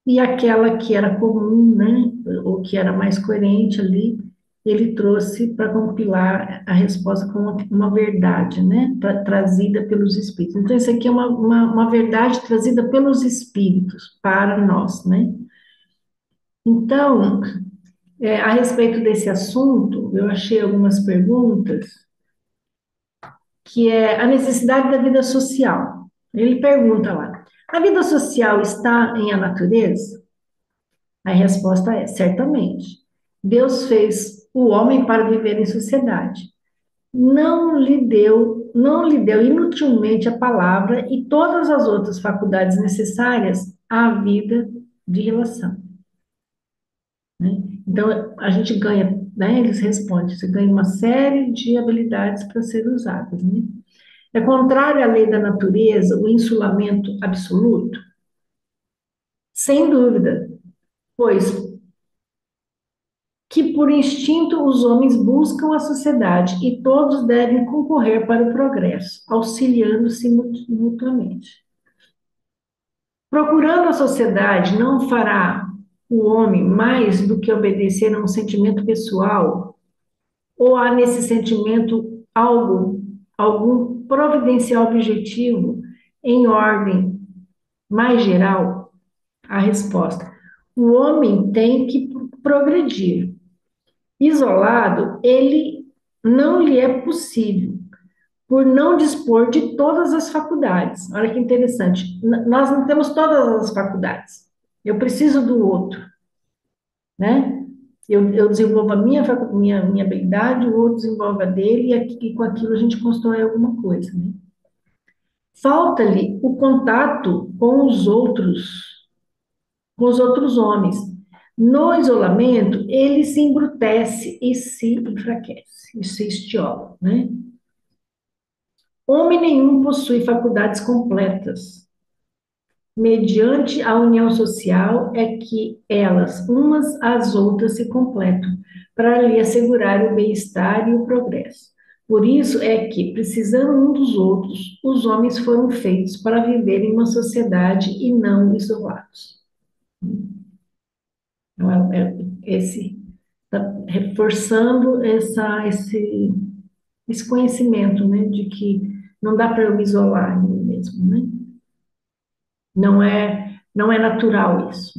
e aquela que era comum, né, ou que era mais coerente ali, ele trouxe para compilar a resposta com uma verdade, né, trazida pelos espíritos. Então, isso aqui é uma verdade trazida pelos espíritos para nós, né? Então, a respeito desse assunto, eu achei algumas perguntas, que é a necessidade da vida social. Ele pergunta lá: a vida social está em a natureza? A resposta é: certamente. Deus fez o homem para viver em sociedade. Não lhe deu inutilmente a palavra e todas as outras faculdades necessárias à vida de relação, né? Então, a gente ganha, né? Eles respondem: você ganha uma série de habilidades para serem usadas, né? É contrário à lei da natureza o insulamento absoluto? Sem dúvida, pois que por instinto os homens buscam a sociedade e todos devem concorrer para o progresso, auxiliando-se mutuamente. Procurando a sociedade não fará o homem mais do que obedecer a um sentimento pessoal ou há nesse sentimento algum providencial objetivo em ordem mais geral? A resposta: o homem tem que progredir. Isolado, ele não lhe é possível, por não dispor de todas as faculdades. Olha que interessante. Nós não temos todas as faculdades. Eu preciso do outro, né? Eu desenvolvo a minha habilidade, o outro desenvolve a dele, e com aquilo a gente constrói alguma coisa, né? Falta-lhe o contato com os outros homens. No isolamento, ele se embrutece e se enfraquece, e se estiola, né? Homem nenhum possui faculdades completas. Mediante a união social é que elas, umas às outras, se completam, para lhe assegurar o bem-estar e o progresso. Por isso é que, precisando um dos outros, os homens foram feitos para viver em uma sociedade e não isolados. Então, tá reforçando esse conhecimento, né, de que não dá para eu me isolar em mim mesmo, né? Não é natural isso.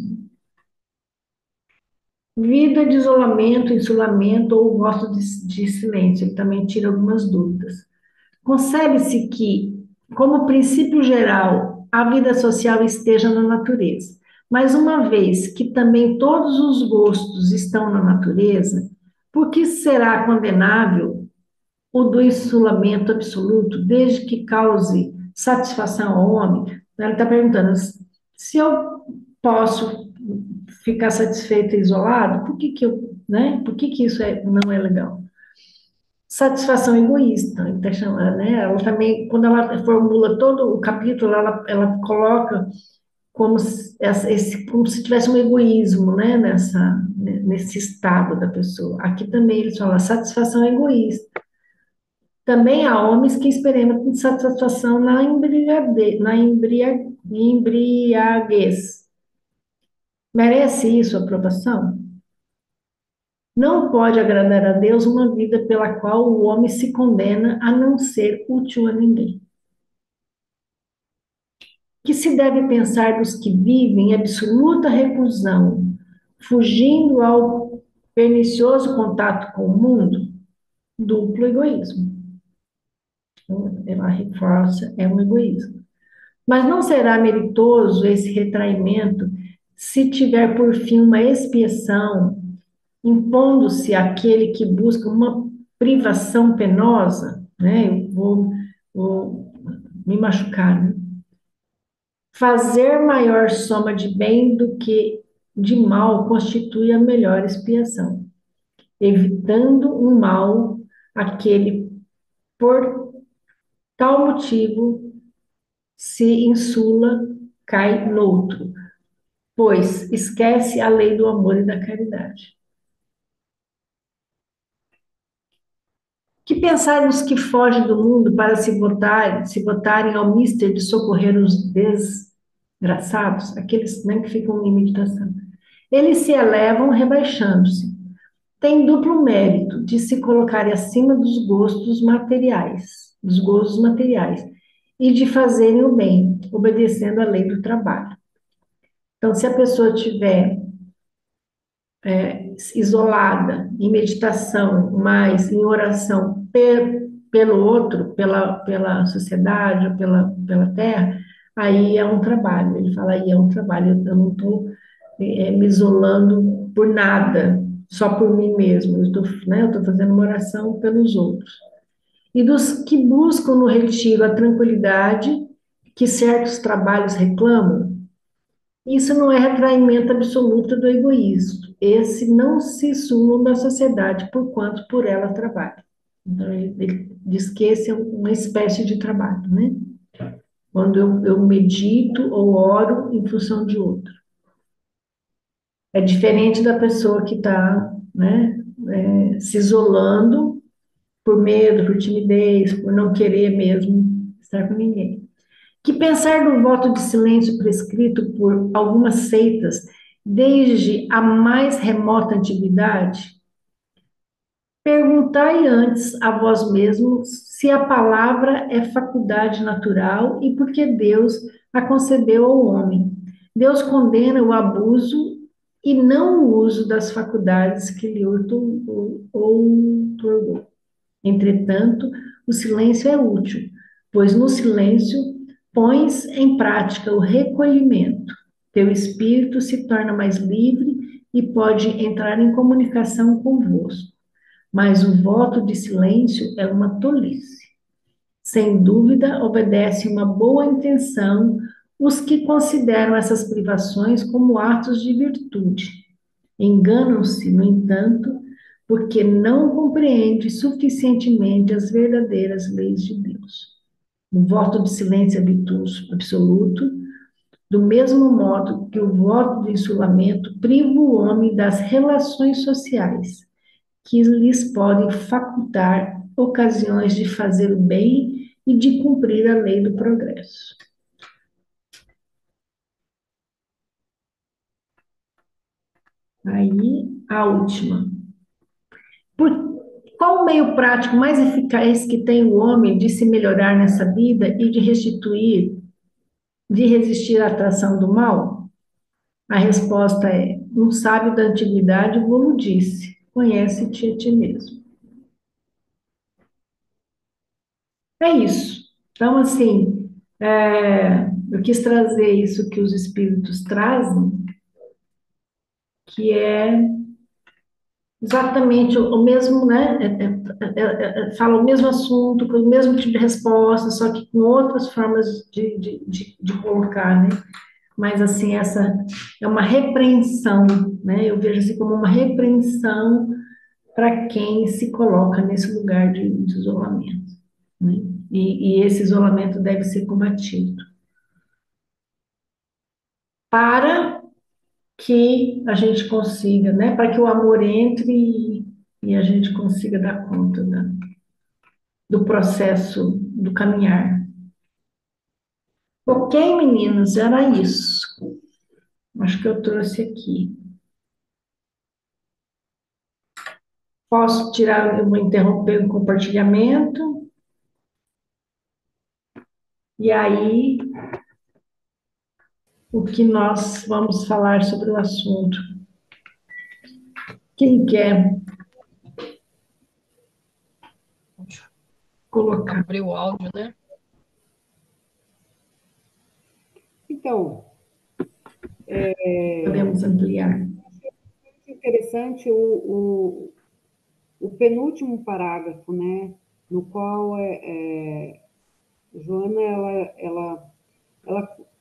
Vida de isolamento, isolamento ou voto de silêncio, ele também tira algumas dúvidas. Concebe-se que, como princípio geral, a vida social esteja na natureza, mas uma vez que também todos os gostos estão na natureza, por que será condenável o do isolamento absoluto, desde que cause satisfação ao homem? Ele está perguntando se eu posso ficar satisfeito e isolado? Por que que né? Por que que isso não é legal? Satisfação egoísta, então, né? Ela também, quando ela formula todo o capítulo, ela coloca como se tivesse um egoísmo, né? Nesse estado da pessoa. Aqui também eles falam satisfação egoísta. Também há homens que experimentam satisfação embriaguez. Merece isso aprovação? Não pode agradar a Deus uma vida pela qual o homem se condena a não ser útil a ninguém. Que se deve pensar dos que vivem em absoluta reclusão, fugindo ao pernicioso contato com o mundo? Duplo egoísmo. Ela reforça, é um egoísmo. Mas não será meritoso esse retraimento se tiver por fim uma expiação, impondo-se àquele que busca uma privação penosa, né? Vou me machucar, né? Fazer maior soma de bem do que de mal constitui a melhor expiação, evitando um mal aquele por tal motivo se insula, cai noutro, pois esquece a lei do amor e da caridade. Que pensar nos que fogem do mundo para se botarem ao mister de socorrer os desgraçados, aqueles, né, que ficam em meditação. Eles se elevam rebaixando-se. Tem duplo mérito de se colocarem acima dos gozos materiais, e de fazerem o bem, obedecendo à lei do trabalho. Então, se a pessoa tiver isolada, em meditação, mas em oração pelo outro, pela sociedade, ou pela terra, aí é um trabalho. Ele fala, aí é um trabalho, eu não estou me isolando por nada, só por mim mesmo. Eu estou fazendo uma oração pelos outros. E dos que buscam no retiro a tranquilidade que certos trabalhos reclamam, isso não é retraimento absoluto do egoísmo. Esse não se suma da sociedade, porquanto por ela trabalha. Então, ele diz que esse é uma espécie de trabalho, né? Quando eu medito ou oro em função de outro. É diferente da pessoa que está, né, se isolando por medo, por timidez, por não querer mesmo estar com ninguém. Que pensar do voto de silêncio prescrito por algumas seitas desde a mais remota antiguidade? Perguntai antes a vós mesmos se a palavra é faculdade natural e por que Deus a concebeu ao homem. Deus condena o abuso e não o uso das faculdades que lhe outorgou. Entretanto, o silêncio é útil, pois no silêncio pões em prática o recolhimento. Teu espírito se torna mais livre e pode entrar em comunicação convosco. Mas o voto de silêncio é uma tolice. Sem dúvida, obedece uma boa intenção os que consideram essas privações como atos de virtude. Enganam-se, no entanto, porque não compreende suficientemente as verdadeiras leis de Deus. O voto de silêncio absoluto, do mesmo modo que o voto de isolamento priva o homem das relações sociais, que lhes podem facultar ocasiões de fazer o bem e de cumprir a lei do progresso. Aí, a última. Qual o meio prático mais eficaz que tem o homem de se melhorar nessa vida e de de resistir à atração do mal? A resposta é: um sábio da antiguidade vos disse, conhece-te a ti mesmo. É isso. Então, assim, eu quis trazer isso que os espíritos trazem, que é exatamente o mesmo, né? Fala o mesmo assunto, com o mesmo tipo de resposta, só que com outras formas de colocar, né? mas assim, essa é uma repreensão, né? Eu vejo assim como uma repreensão para quem se coloca nesse lugar de isolamento, né? E esse isolamento deve ser combatido para que a gente consiga, né? Para que o amor entre e a gente consiga dar conta do processo do caminhar. Ok, meninos, era isso. Acho que eu trouxe aqui. Posso tirar, eu vou interromper o compartilhamento. E aí, o que nós vamos falar sobre o assunto? Quem quer colocar? Abrir o áudio, né? Então, Podemos ampliar. interessante o penúltimo parágrafo, né? No qual Joana ela,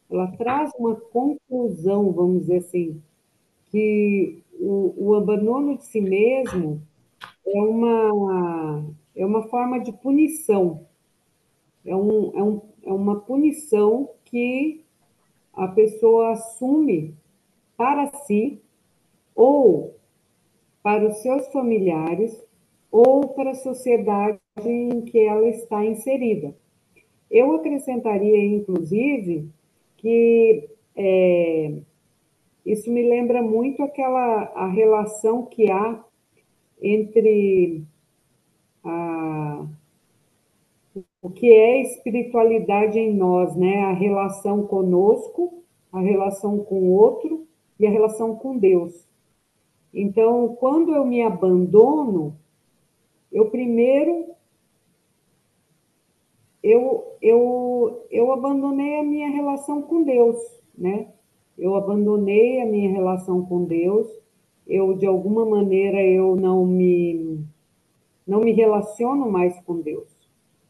ela traz uma conclusão, vamos dizer assim, que o abandono de si mesmo é uma forma de punição, é uma punição que a pessoa assume para si ou para os seus familiares ou para a sociedade em que ela está inserida. Eu acrescentaria, inclusive, que isso me lembra muito a relação que há entre a, o que é espiritualidade em nós, né? A relação conosco, a relação com o outro e a relação com Deus. Então, quando eu me abandono, eu primeiro eu abandonei a minha relação com Deus, né? Eu abandonei a minha relação com Deus. Eu de alguma maneira eu não me relaciono mais com Deus.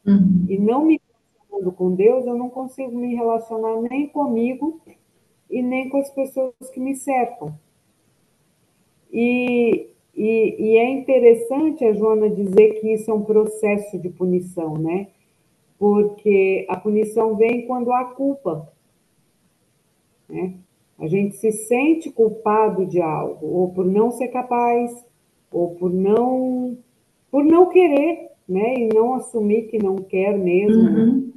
Uhum. E não me relacionando com Deus, eu não consigo me relacionar nem comigo e nem com as pessoas que me cercam. E é interessante a Joana dizer que isso é um processo de punição, né? Porque a punição vem quando há culpa, né? A gente se sente culpado de algo, ou por não ser capaz, ou por não querer, né? E não assumir que não quer mesmo Uhum.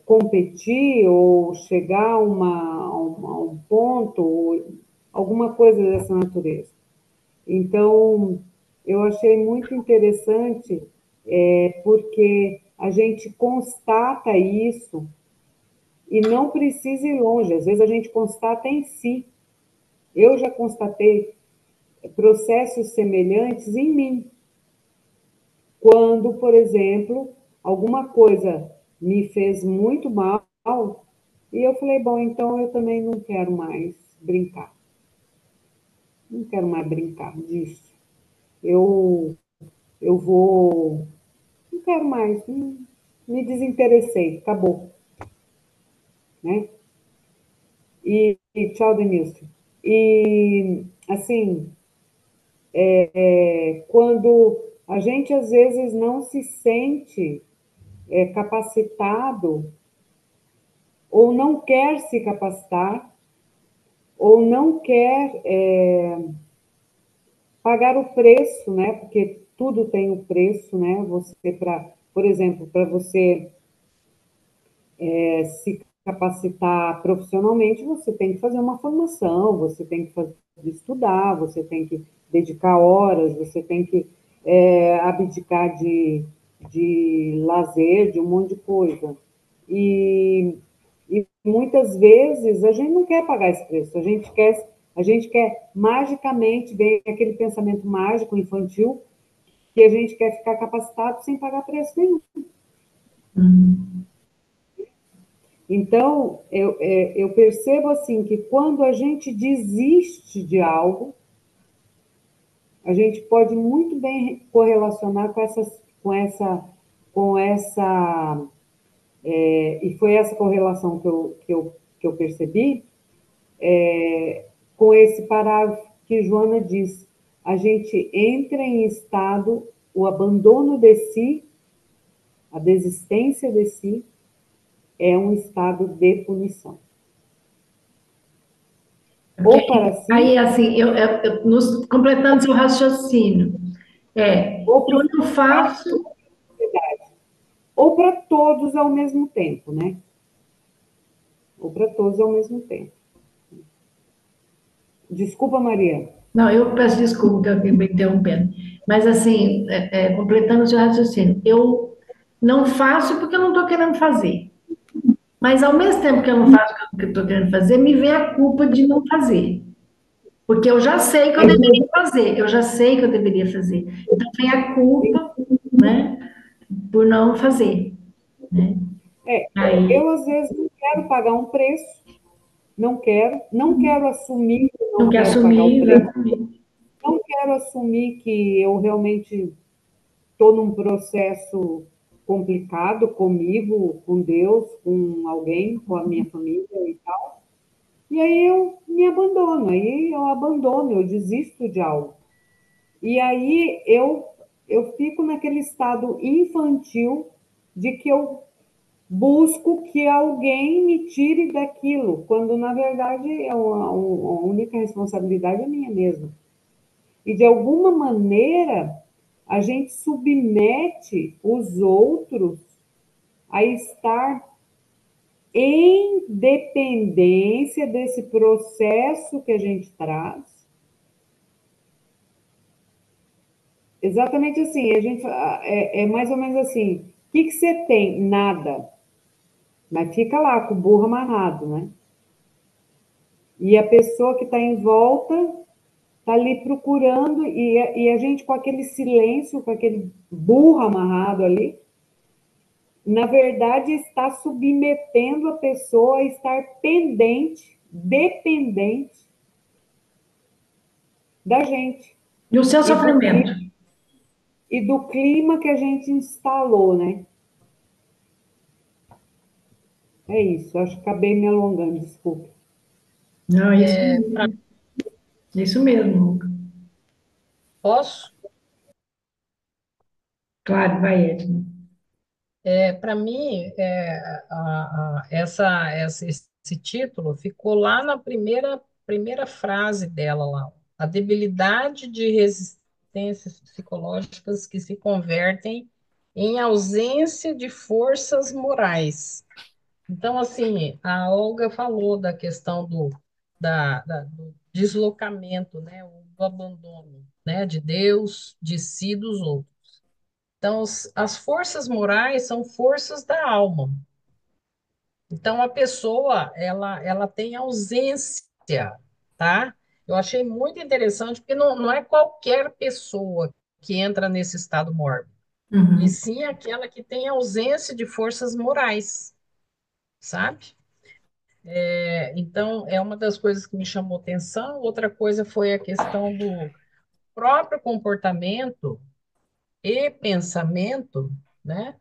competir ou chegar a um ponto, ou alguma coisa dessa natureza. Então, eu achei muito interessante, porque a gente constata isso e não precisa ir longe. Às vezes a gente constata em si. Eu já constatei processos semelhantes em mim. Quando, por exemplo, alguma coisa me fez muito mal, e eu falei, bom, então eu também não quero mais brincar. Não quero mais brincar disso. Eu, eu vou. Não quero mais. Me desinteressei. Acabou. Né? E tchau, Denilson. E, assim, quando a gente às vezes não se sente capacitado ou não quer se capacitar ou não quer pagar o preço, né? Porque tudo tem o preço, né? Você por exemplo, para você se capacitar profissionalmente, você tem que fazer uma formação, você tem que estudar, você tem que dedicar horas, você tem que abdicar de lazer, de um monte de coisa. E muitas vezes a gente não quer pagar esse preço, a gente quer magicamente, vem aquele pensamento mágico infantil, que a gente quer ficar capacitado sem pagar preço nenhum. Uhum. Então, eu percebo assim que quando a gente desiste de algo, a gente pode muito bem correlacionar com essa E foi essa correlação que eu percebi com esse parágrafo que Joana diz. A gente entra em estado, o abandono de si, a desistência de si, é um estado de punição. Porque Ou para si, aí, assim, completando seu raciocínio, ou para eu o não faço. ou para todos ao mesmo tempo, né? Ou para todos ao mesmo tempo. Desculpa, Maria. Não, eu peço desculpa que eu acabei interrompendo. Mas, assim, completando o seu raciocínio, eu não faço porque eu não estou querendo fazer. Mas, ao mesmo tempo que eu não faço o que eu estou querendo fazer, me vem a culpa de não fazer. Porque eu já sei que eu É, deveria fazer, eu já sei que eu deveria fazer. Então, vem a culpa, né, por não fazer, né? Aí, eu às vezes não quero pagar um preço, não quero assumir que não não quer quero pagar o assumir, preço, exatamente. não quero assumir que eu realmente estou num processo complicado comigo, com Deus, com alguém, com a minha família e tal. E aí eu me abandono, aí eu abandono, eu desisto de algo. E aí eu fico naquele estado infantil de que eu busco que alguém me tire daquilo, quando na verdade a única responsabilidade é minha mesma. E de alguma maneira a gente submete os outros a estar em dependência desse processo que a gente traz. Exatamente assim, a gente é mais ou menos assim. O que você tem? Nada. Mas fica lá com o burro amarrado, né? E a pessoa que está em volta está ali procurando, e a gente com aquele silêncio, com aquele burro amarrado ali, na verdade está submetendo a pessoa a estar pendente, dependente da gente E o seu e sofrimento? do clima que a gente instalou, né? É isso, acho que acabei me alongando, desculpa. Não, Para isso mesmo, Luca. posso? Claro, vai, Edna. Para mim, esse título ficou lá na primeira frase dela lá. A debilidade de resistências psicológicas que se convertem em ausência de forças morais. Então, assim, a Olga falou da questão do deslocamento, né, do abandono, né, de Deus, de si, dos outros. Então, as forças morais são forças da alma. Então, a pessoa, ela tem ausência, tá? Eu achei muito interessante, porque não é qualquer pessoa que entra nesse estado mórbido, e Uhum. sim aquela que tem ausência de forças morais, sabe? Então, é uma das coisas que me chamou atenção. Outra coisa foi a questão do próprio comportamento e pensamento, né?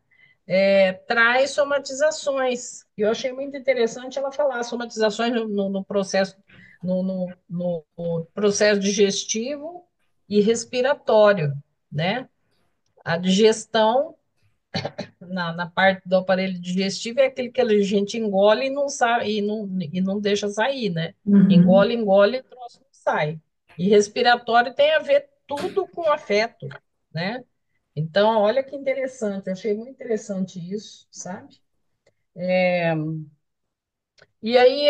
Traz somatizações. E eu achei muito interessante ela falar somatizações no processo, no processo digestivo e respiratório, né? A digestão na parte do aparelho digestivo é aquele que a gente engole e não sabe e não deixa sair, né? Uhum. Engole, engole, o troço não sai. E respiratório tem a ver tudo com afeto, né? Então, olha que interessante, eu achei muito interessante isso, sabe? E aí,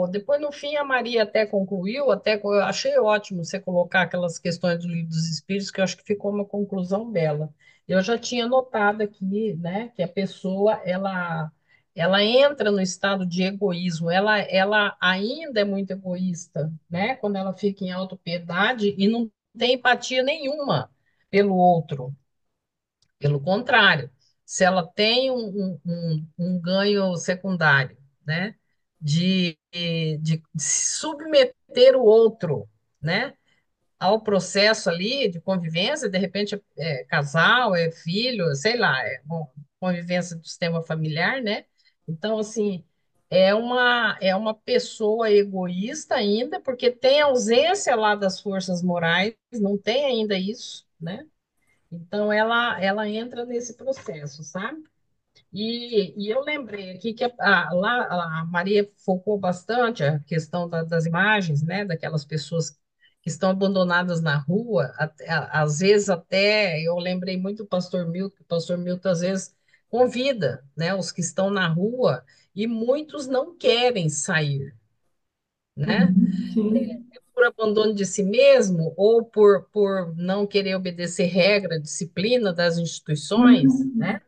depois no fim, a Maria até concluiu, eu achei ótimo você colocar aquelas questões do Livro dos Espíritos, que eu acho que ficou uma conclusão bela. Eu já tinha notado aqui, né, que a pessoa, ela entra no estado de egoísmo, ela ainda é muito egoísta, né, quando ela fica em autopiedade e não tem empatia nenhuma pelo outro. Pelo contrário, se ela tem um ganho secundário, né, de submeter o outro, né, ao processo ali de convivência, de repente é casal, é filho, sei lá, é bom, convivência do sistema familiar, né? Então, assim, é uma pessoa egoísta ainda, porque tem ausência lá das forças morais, não tem ainda isso, né? Então, ela entra nesse processo, sabe? E eu lembrei aqui que lá a Maria focou bastante a questão das imagens, né, daquelas pessoas que estão abandonadas na rua, às vezes até, eu lembrei muito do pastor Milton, que o pastor Milton às vezes convida, né, os que estão na rua, e muitos não querem sair, né, Sim. por abandono de si mesmo, ou por não querer obedecer regra, disciplina das instituições, né,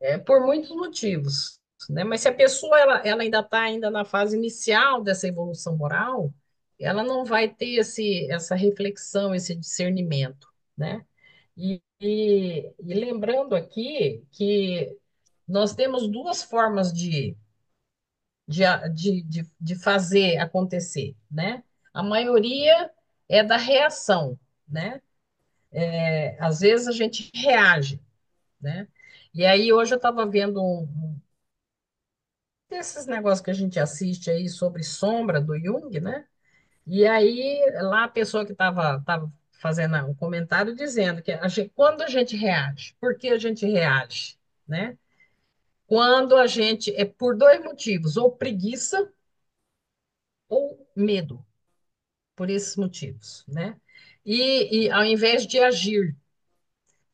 Uhum. por muitos motivos, né? Mas se a pessoa ela ainda está ainda na fase inicial dessa evolução moral, ela não vai ter essa reflexão, esse discernimento, né? E lembrando aqui que nós temos duas formas de fazer acontecer, né? A maioria é da reação, né? Às vezes a gente reage, né? E aí hoje eu estava vendo desses negócios que a gente assiste aí sobre sombra do Jung, né? E aí lá a pessoa que estava fazendo um comentário dizendo que quando a gente reage, por que a gente reage, né? Quando a gente é por dois motivos, ou preguiça ou medo, por esses motivos, né? E ao invés de agir,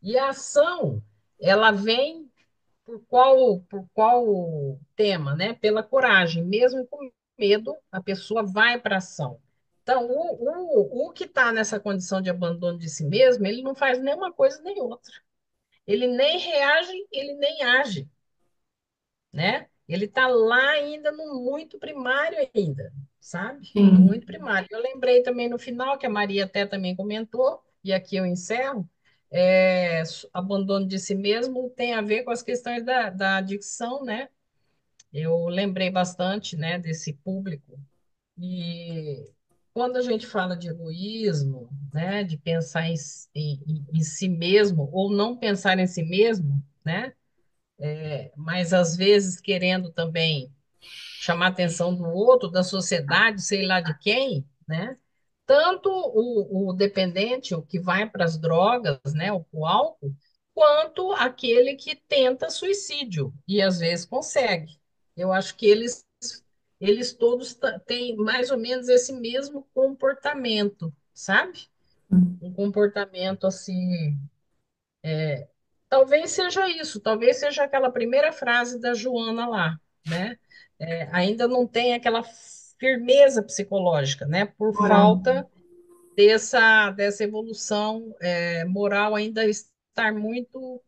e a ação, ela vem por qual tema, né? Pela coragem, mesmo com medo, a pessoa vai para a ação. Então, o que está nessa condição de abandono de si mesmo, ele não faz nenhuma coisa nem outra. Ele nem reage, ele nem age, né? Ele está lá ainda no muito primário ainda, sabe? No muito Sim. primário. Eu lembrei também no final, que a Maria até também comentou, e aqui eu encerro, abandono de si mesmo tem a ver com as questões da adicção, né? Eu lembrei bastante, né, desse público. E quando a gente fala de egoísmo, né, de pensar em si mesmo, ou não pensar em si mesmo, né, mas às vezes querendo também chamar a atenção do outro, da sociedade, sei lá de quem, né? Tanto o dependente, o que vai para as drogas, né, o álcool, quanto aquele que tenta suicídio e às vezes consegue. Eu acho que eles todos têm mais ou menos esse mesmo comportamento, sabe? Um comportamento assim. Talvez seja isso, talvez seja aquela primeira frase da Joana lá, né? Ainda não tem aquela firmeza psicológica, né? Por Moral. falta dessa evolução moral ainda estar muito,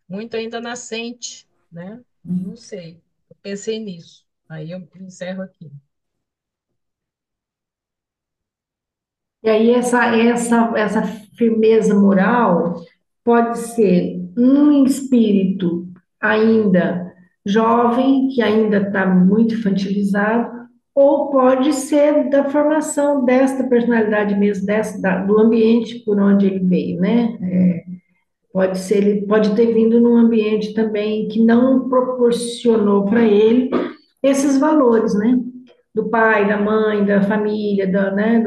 muito ainda nascente, né? Não sei, eu pensei nisso. Aí eu encerro aqui. E aí essa firmeza moral pode ser um espírito ainda jovem, que ainda está muito infantilizado, ou pode ser da formação desta personalidade mesmo, do ambiente por onde ele veio, né? Pode ser, ele pode ter vindo num ambiente também que não proporcionou para ele esses valores, né? Do pai, da mãe, da família, né?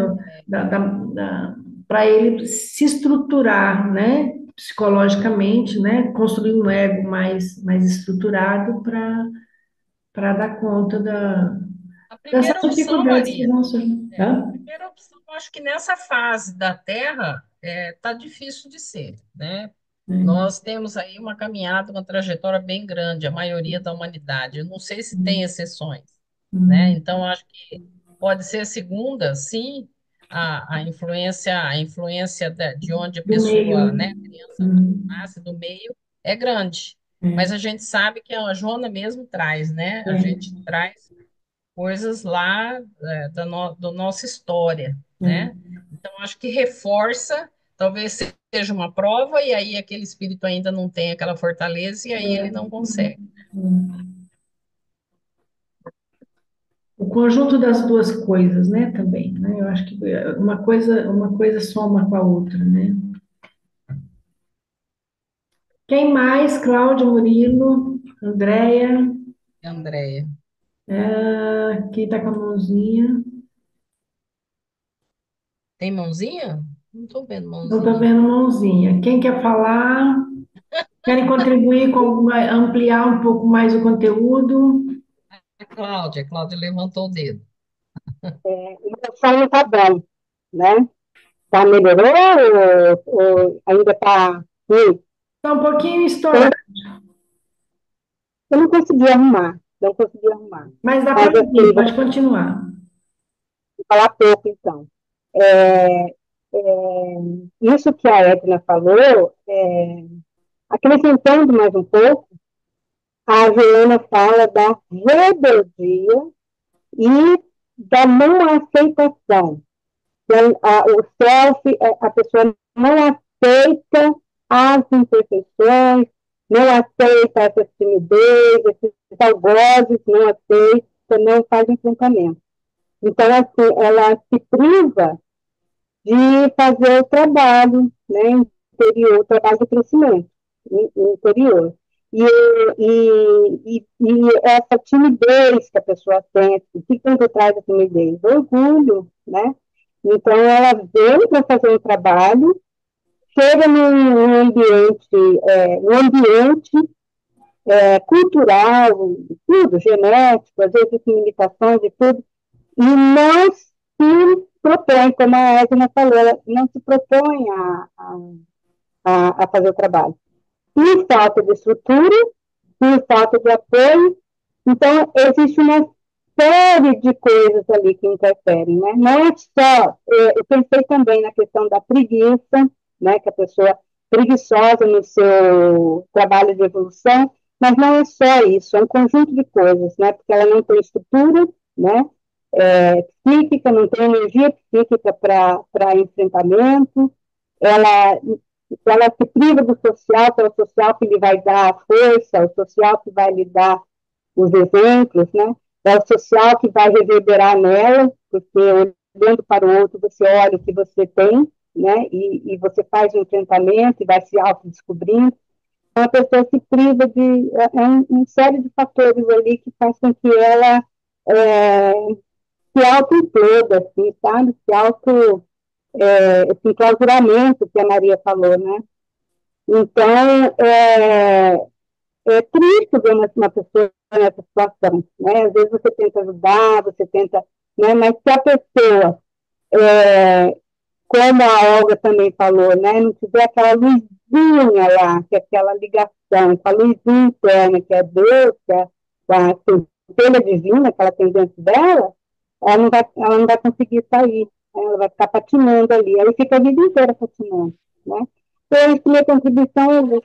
Para ele se estruturar, né? Psicologicamente, né? Construir um ego mais estruturado para dar conta A dessas primeira opção, dificuldades que Maria, vão surgir, a tá? primeira opção, eu acho que nessa fase da Terra tá difícil de ser, né? É. Nós temos aí uma caminhada, uma trajetória bem grande, a maioria da humanidade. Eu não sei se tem exceções, né? Hum, Então, acho que pode ser a segunda, sim, a influência de onde a do meio, pessoa, né? né, a criança Hum, nasce do meio, é grande. Mas a é, gente sabe que a Joana mesmo traz, né? A gente é, traz coisas lá da nossa história, né? é, Então, acho que reforça, talvez seja uma prova, e aí aquele espírito ainda não tem aquela fortaleza, e aí ele não consegue. hum. O conjunto das duas coisas, né, também, né? Eu acho que uma coisa soma com a outra, né? Quem mais? Cláudio, Murilo, Andréia, Andréia. quem está com a mãozinha? Tem mãozinha? Não estou vendo Não estou mãozinha. vendo mãozinha. Quem quer falar? Querem contribuir ampliar um pouco mais o conteúdo? A Cláudia levantou o dedo. O meu som não está bom, né? Tá melhorou ou ainda está ruim? Está um pouquinho Eu, estourado, eu não consegui arrumar, não consegui arrumar. mas dá para Mas ouvir, assim, vou pode continuar. falar pouco então. É, isso que a Edna falou, acrescentando mais um pouco, a Joana fala da rebeldia e da não aceitação. O self, a pessoa não aceita as imperfeições, não aceita essa timidez, esses algozes, não aceita, não faz enfrentamento. Então, assim, ela se priva de fazer o trabalho, né, interior, o trabalho de crescimento interior. E essa timidez que a pessoa tem, o que tem por trás da timidez? Orgulho, né? Então, ela vem para fazer um trabalho, chega num ambiente cultural, tudo, genético, às vezes com limitações e tudo, e não se propõe, como a Edna falou, ela não se propõe a fazer o trabalho. Por falta de estrutura, por falta de apoio, então existe uma série de coisas ali que interferem, né? Não é só, eu pensei também na questão da preguiça, né? Que a pessoa preguiçosa no seu trabalho de evolução, mas não é só isso, é um conjunto de coisas, né? Porque ela não tem estrutura, né? Psíquica, não tem energia psíquica para enfrentamento, ela, ela se priva do social, que é o social que lhe vai dar a força, o social que vai lhe dar os exemplos, né? É o social que vai reverberar nela, porque olhando para o outro, você olha o que você tem, né? E você faz um enfrentamento e vai se autodescobrindo. Então, a pessoa se priva de uma série de fatores ali que faz com que ela se auto-imploda, assim, sabe? Esse enclausuramento que a Maria falou, né? Então, é triste ver uma pessoa nessa situação, né? Às vezes você tenta ajudar, você tenta, né? Mas se a pessoa, como a Olga também falou, né? Não tiver aquela luzinha lá, que é aquela ligação, com a luzinha interna, que é Deus, que é a centelha divina que ela tem dentro dela, ela não vai conseguir sair, né? Ela vai ficar patinando ali, aí fica a vida inteira patinando, né? Então, minha contribuição, eu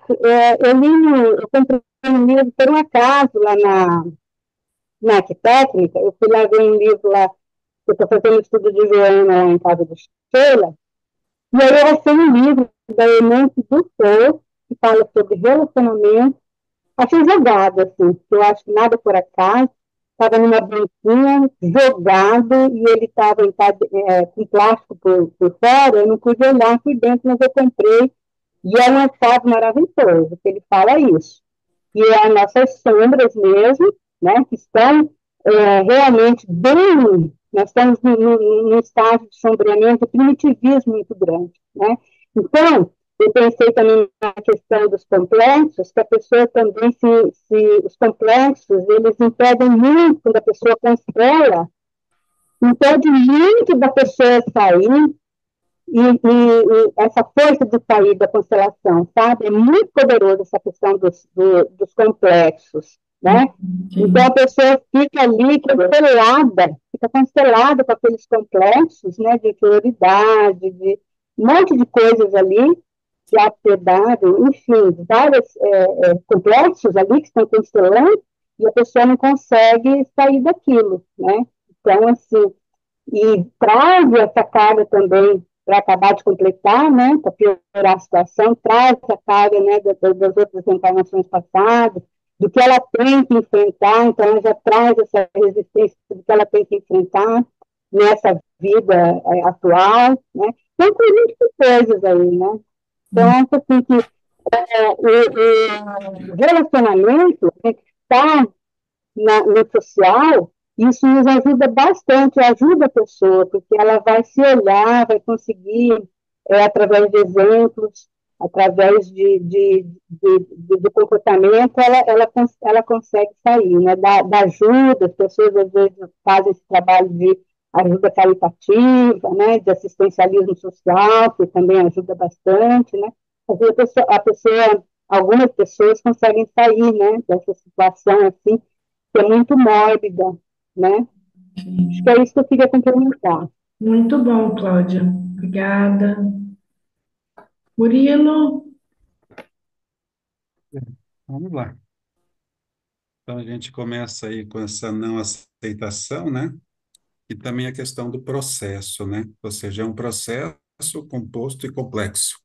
comprei um livro por um acaso lá na Arquitécnica, eu fui lá ver um livro lá, eu estou fazendo estudo de Joana lá em casa do Sheila, e aí eu achei um livro da Emente Dussou, que fala sobre relacionamento. Achei jogado, assim, eu acho que nada por acaso. Estava numa banquinha, jogado, e ele estava com plástico por fora, eu não pude olhar por dentro, mas eu comprei, e é um achado maravilhoso, que ele fala isso. E é as nossas sombras mesmo, né, que estão realmente bem, nós estamos num estágio de sombreamento, primitivismo muito grande, né? Então, eu pensei também na questão dos complexos, que a pessoa também os complexos, eles impedem muito quando a pessoa constela, impede muito da pessoa sair e essa força de sair da constelação, sabe? É muito poderosa essa questão dos complexos, né? Então a Sim. pessoa fica ali fica constelada com aqueles complexos, né? De inferioridade, de um monte de coisas ali, de ansiedade, enfim, vários complexos ali que estão constelando e a pessoa não consegue sair daquilo, né? Então, assim, e traz essa carga também para acabar de completar, né, para piorar a situação, traz essa carga, né, das outras encarnações passadas, do que ela tem que enfrentar, então ela já traz essa resistência do que ela tem que enfrentar nessa vida atual, né? Então, tem muitas coisas aí, né? Então, acho assim que o relacionamento, né, que está no social, isso nos ajuda bastante, ajuda a pessoa, porque ela vai se olhar, vai conseguir, através de exemplos, através do comportamento, ela consegue sair, né? Da ajuda, as pessoas às vezes fazem esse trabalho de ajuda caritativa, né? De assistencialismo social, que também ajuda bastante, né? Às vezes algumas pessoas conseguem sair, né? Dessa situação assim, que é muito mórbida, né? Acho que é isso que eu queria complementar. Muito bom, Cláudia. Obrigada. Murilo? Vamos lá. Então, a gente começa aí com essa não aceitação, né? E também a questão do processo, né? Ou seja, é um processo composto e complexo.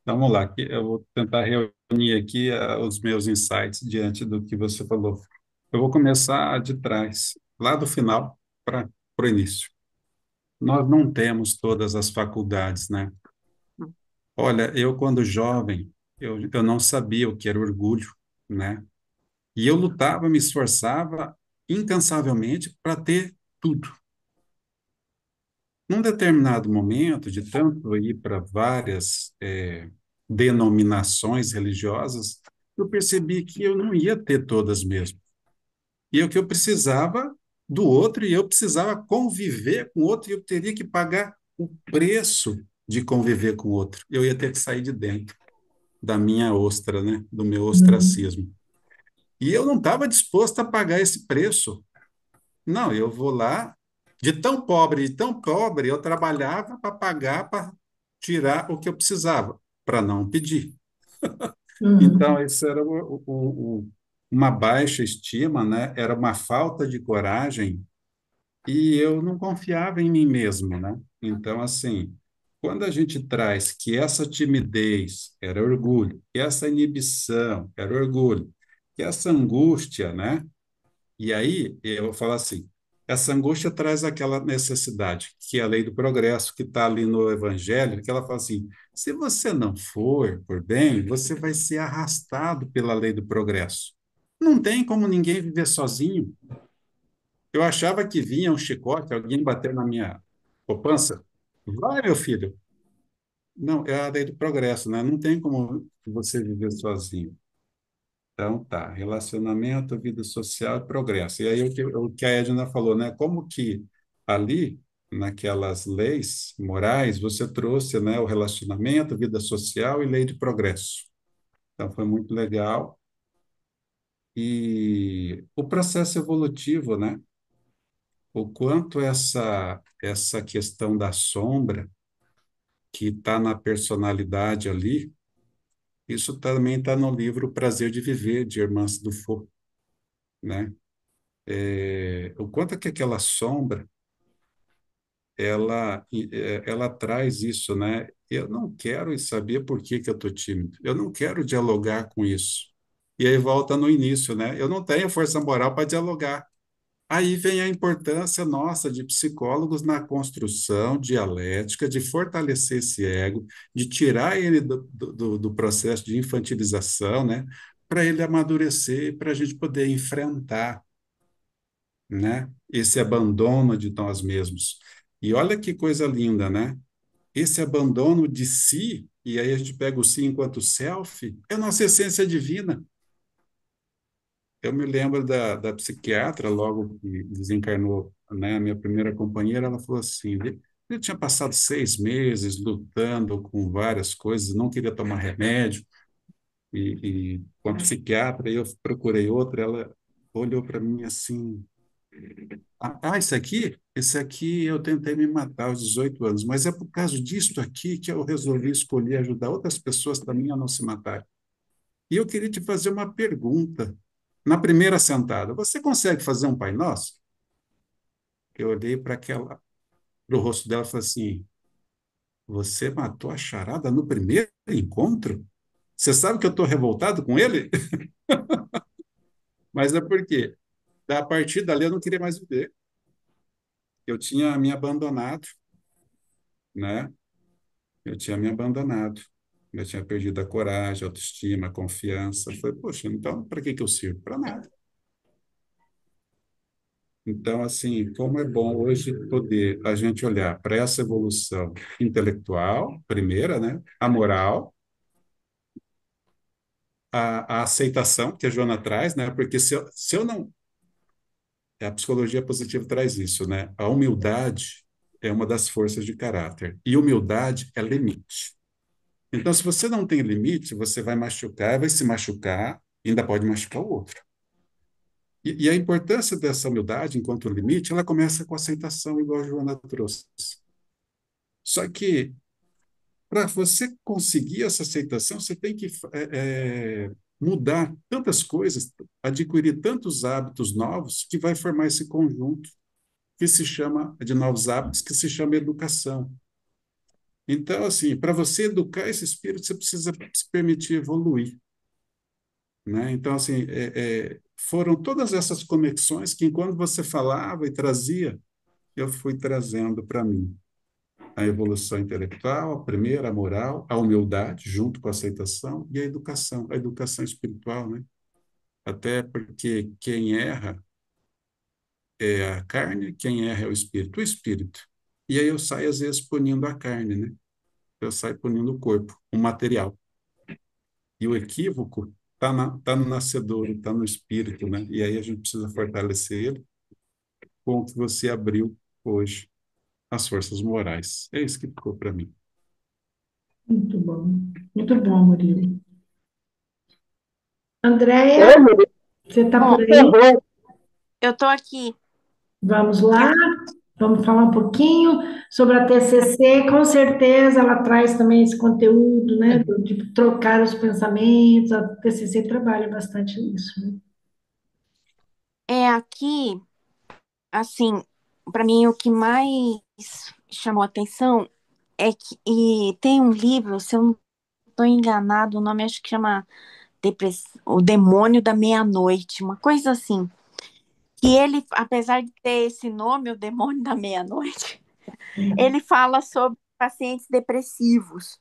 Então, vamos lá, eu vou tentar reunir aqui os meus insights diante do que você falou. Eu vou começar de trás, lá do final para o início. Nós não temos todas as faculdades, né? Olha, eu quando jovem, eu não sabia o que era orgulho, né? E eu lutava, me esforçava incansavelmente para ter tudo. Num determinado momento, de tanto ir para várias denominações religiosas, eu percebi que eu não ia ter todas mesmo. E o que eu precisava do outro, e eu precisava conviver com o outro, e eu teria que pagar o preço de conviver com o outro. Eu ia ter que sair de dentro da minha ostra, né? Do meu ostracismo. E eu não estava disposto a pagar esse preço. Não, eu vou lá, de tão pobre, eu trabalhava para pagar, para tirar o que eu precisava, para não pedir. Então, isso era uma baixa estima, né? Era uma falta de coragem e eu não confiava em mim mesmo, né? Então, assim, quando a gente traz que essa timidez era orgulho, que essa inibição era orgulho, que essa angústia, né? E aí, eu vou falar assim, essa angústia traz aquela necessidade, que é a lei do progresso, que está ali no Evangelho, que ela fala assim, se você não for por bem, você vai ser arrastado pela lei do progresso. Não tem como ninguém viver sozinho. Eu achava que vinha um chicote, alguém bater na minha poupança. Vai, meu filho. Não, é a lei do progresso, né? Não tem como você viver sozinho. Então, tá, relacionamento, vida social e progresso. E aí o que a Edna falou, né? Como que ali, naquelas leis morais, você trouxe, né, o relacionamento, vida social e lei de progresso. Então, foi muito legal. E o processo evolutivo, né? O quanto essa questão da sombra, que está na personalidade ali, isso também está no livro O Prazer de Viver, de Hermance Dufour, né? O quanto é que aquela sombra ela traz isso, né? Eu não quero saber por que que eu estou tímido. Eu não quero dialogar com isso. E aí volta no início, né? Eu não tenho força moral para dialogar. Aí vem a importância nossa de psicólogos na construção dialética, de fortalecer esse ego, de tirar ele do processo de infantilização, né? Para ele amadurecer, para a gente poder enfrentar, né? Esse abandono de nós mesmos. E olha que coisa linda, né? Esse abandono de si, e aí a gente pega o si enquanto self, é nossa essência divina. Eu me lembro da psiquiatra, logo que desencarnou, né, a minha primeira companheira, ela falou assim, ele tinha passado 6 meses lutando com várias coisas, não queria tomar remédio, e com a psiquiatra, eu procurei outra, ela olhou para mim assim, esse aqui eu tentei me matar aos 18 anos, mas é por causa disto aqui que eu resolvi escolher ajudar outras pessoas também a não se matarem. E eu queria te fazer uma pergunta. Na primeira sentada, você consegue fazer um Pai Nosso? Eu olhei para o rosto dela e falei assim, você matou a charada no primeiro encontro? Você sabe que eu estou revoltado com ele? Mas é porque, a partir dali, eu não queria mais viver. Eu tinha me abandonado, né? Eu tinha me abandonado. Eu tinha perdido a coragem, a autoestima, a confiança. Foi, poxa, então, para que que eu sirvo? Para nada. Então, assim, como é bom hoje poder a gente olhar para essa evolução intelectual, primeira, né? A moral, a aceitação que a Joana traz, né? Porque se eu não. A psicologia positiva traz isso, né? A humildade é uma das forças de caráter. E humildade é limite. Então, se você não tem limite, você vai machucar, vai se machucar, e ainda pode machucar o outro. E a importância dessa humildade enquanto limite, ela começa com a aceitação, igual a Joana trouxe. Só que, para você conseguir essa aceitação, você tem que mudar tantas coisas, adquirir tantos hábitos novos, que vai formar esse conjunto que se chama, de novos hábitos, que se chama educação. Então, assim, para você educar esse espírito, você precisa se permitir evoluir, né? Então, assim, foram todas essas conexões que, enquanto você falava e trazia, eu fui trazendo para mim a evolução intelectual, a primeira, a moral, a humildade, junto com a aceitação, e a educação espiritual, né? Até porque quem erra é a carne, quem erra é o espírito. O espírito. E aí eu saio, às vezes, punindo a carne, né? Eu saio punindo o corpo, o material. E o equívoco tá no nascedouro, está no espírito, né? E aí a gente precisa fortalecer ele com o que você abriu hoje, as forças morais. É isso que ficou para mim. Muito bom, Murilo. Andréia, Ô, Murilo, você está Bom, por aí? ferrou. eu tô aqui. Vamos lá, vamos falar um pouquinho sobre a TCC. Com certeza ela traz também esse conteúdo, né, de trocar os pensamentos. A TCC trabalha bastante nisso, né? Aqui, assim, para mim o que mais chamou atenção é que e tem um livro, se eu não estou enganado, o nome acho que chama O Demônio da Meia-Noite, uma coisa assim. Que ele, apesar de ter esse nome, O Demônio da Meia-Noite, ele fala sobre pacientes depressivos.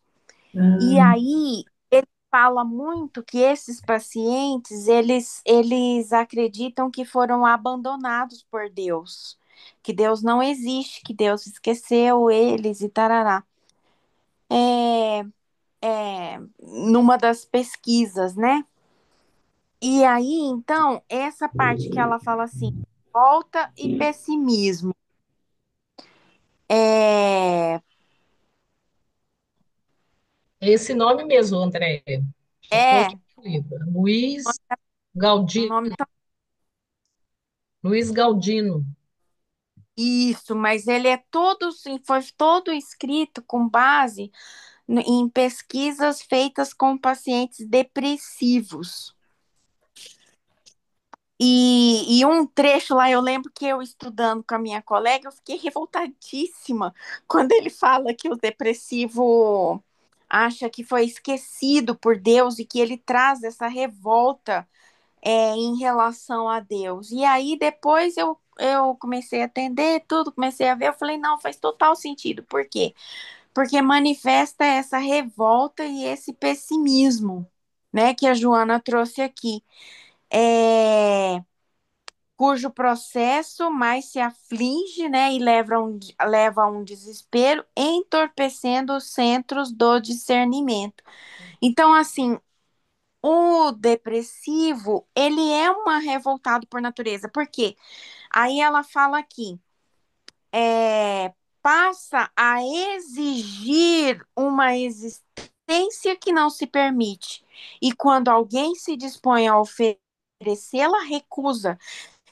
E Ah, aí ele fala muito que esses pacientes, eles acreditam que foram abandonados por Deus, que Deus não existe, que Deus esqueceu eles e tarará. É, numa das pesquisas, né? E aí, então, essa parte que ela fala assim, volta e pessimismo. É, É esse nome mesmo, André. Já estou aqui é no livro. Galdino, nome Luiz Galdino. isso, mas ele é todo, assim, foi todo escrito com base em pesquisas feitas com pacientes depressivos. E um trecho lá, eu lembro que eu estudando com a minha colega, eu fiquei revoltadíssima quando ele fala que o depressivo acha que foi esquecido por Deus e que ele traz essa revolta em relação a Deus. E aí depois eu comecei a atender tudo, comecei a ver, eu falei, não, faz total sentido. Por quê? Porque manifesta essa revolta e esse pessimismo, né, que a Joana trouxe aqui. Cujo processo mais se aflige, né, e leva a um desespero, entorpecendo os centros do discernimento. Então, assim, o depressivo, ele é uma revoltado por natureza. Por quê? Aí ela fala aqui, passa a exigir uma existência que não se permite. E quando alguém se dispõe a oferecê-la, recusa.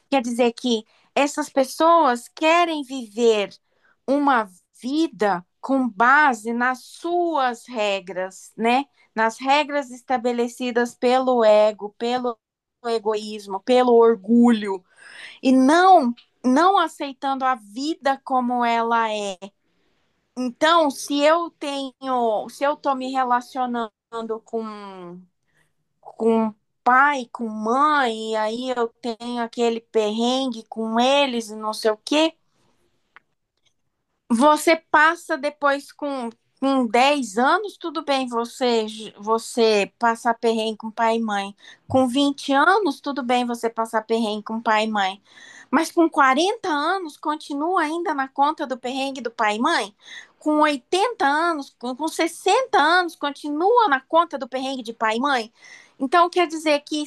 Quer dizer que essas pessoas querem viver uma vida com base nas suas regras, né? Nas regras estabelecidas pelo ego, pelo egoísmo, pelo orgulho, e não aceitando a vida como ela é. Então, se eu estou me relacionando com pai, com mãe, e aí eu tenho aquele perrengue com eles e não sei o quê. Você passa depois com 10 anos, tudo bem você passar perrengue com pai e mãe. Com 20 anos, tudo bem você passar perrengue com pai e mãe. Mas com 40 anos, continua ainda na conta do perrengue do pai e mãe? Com 80 anos, com 60 anos, continua na conta do perrengue de pai e mãe? Então, quer dizer que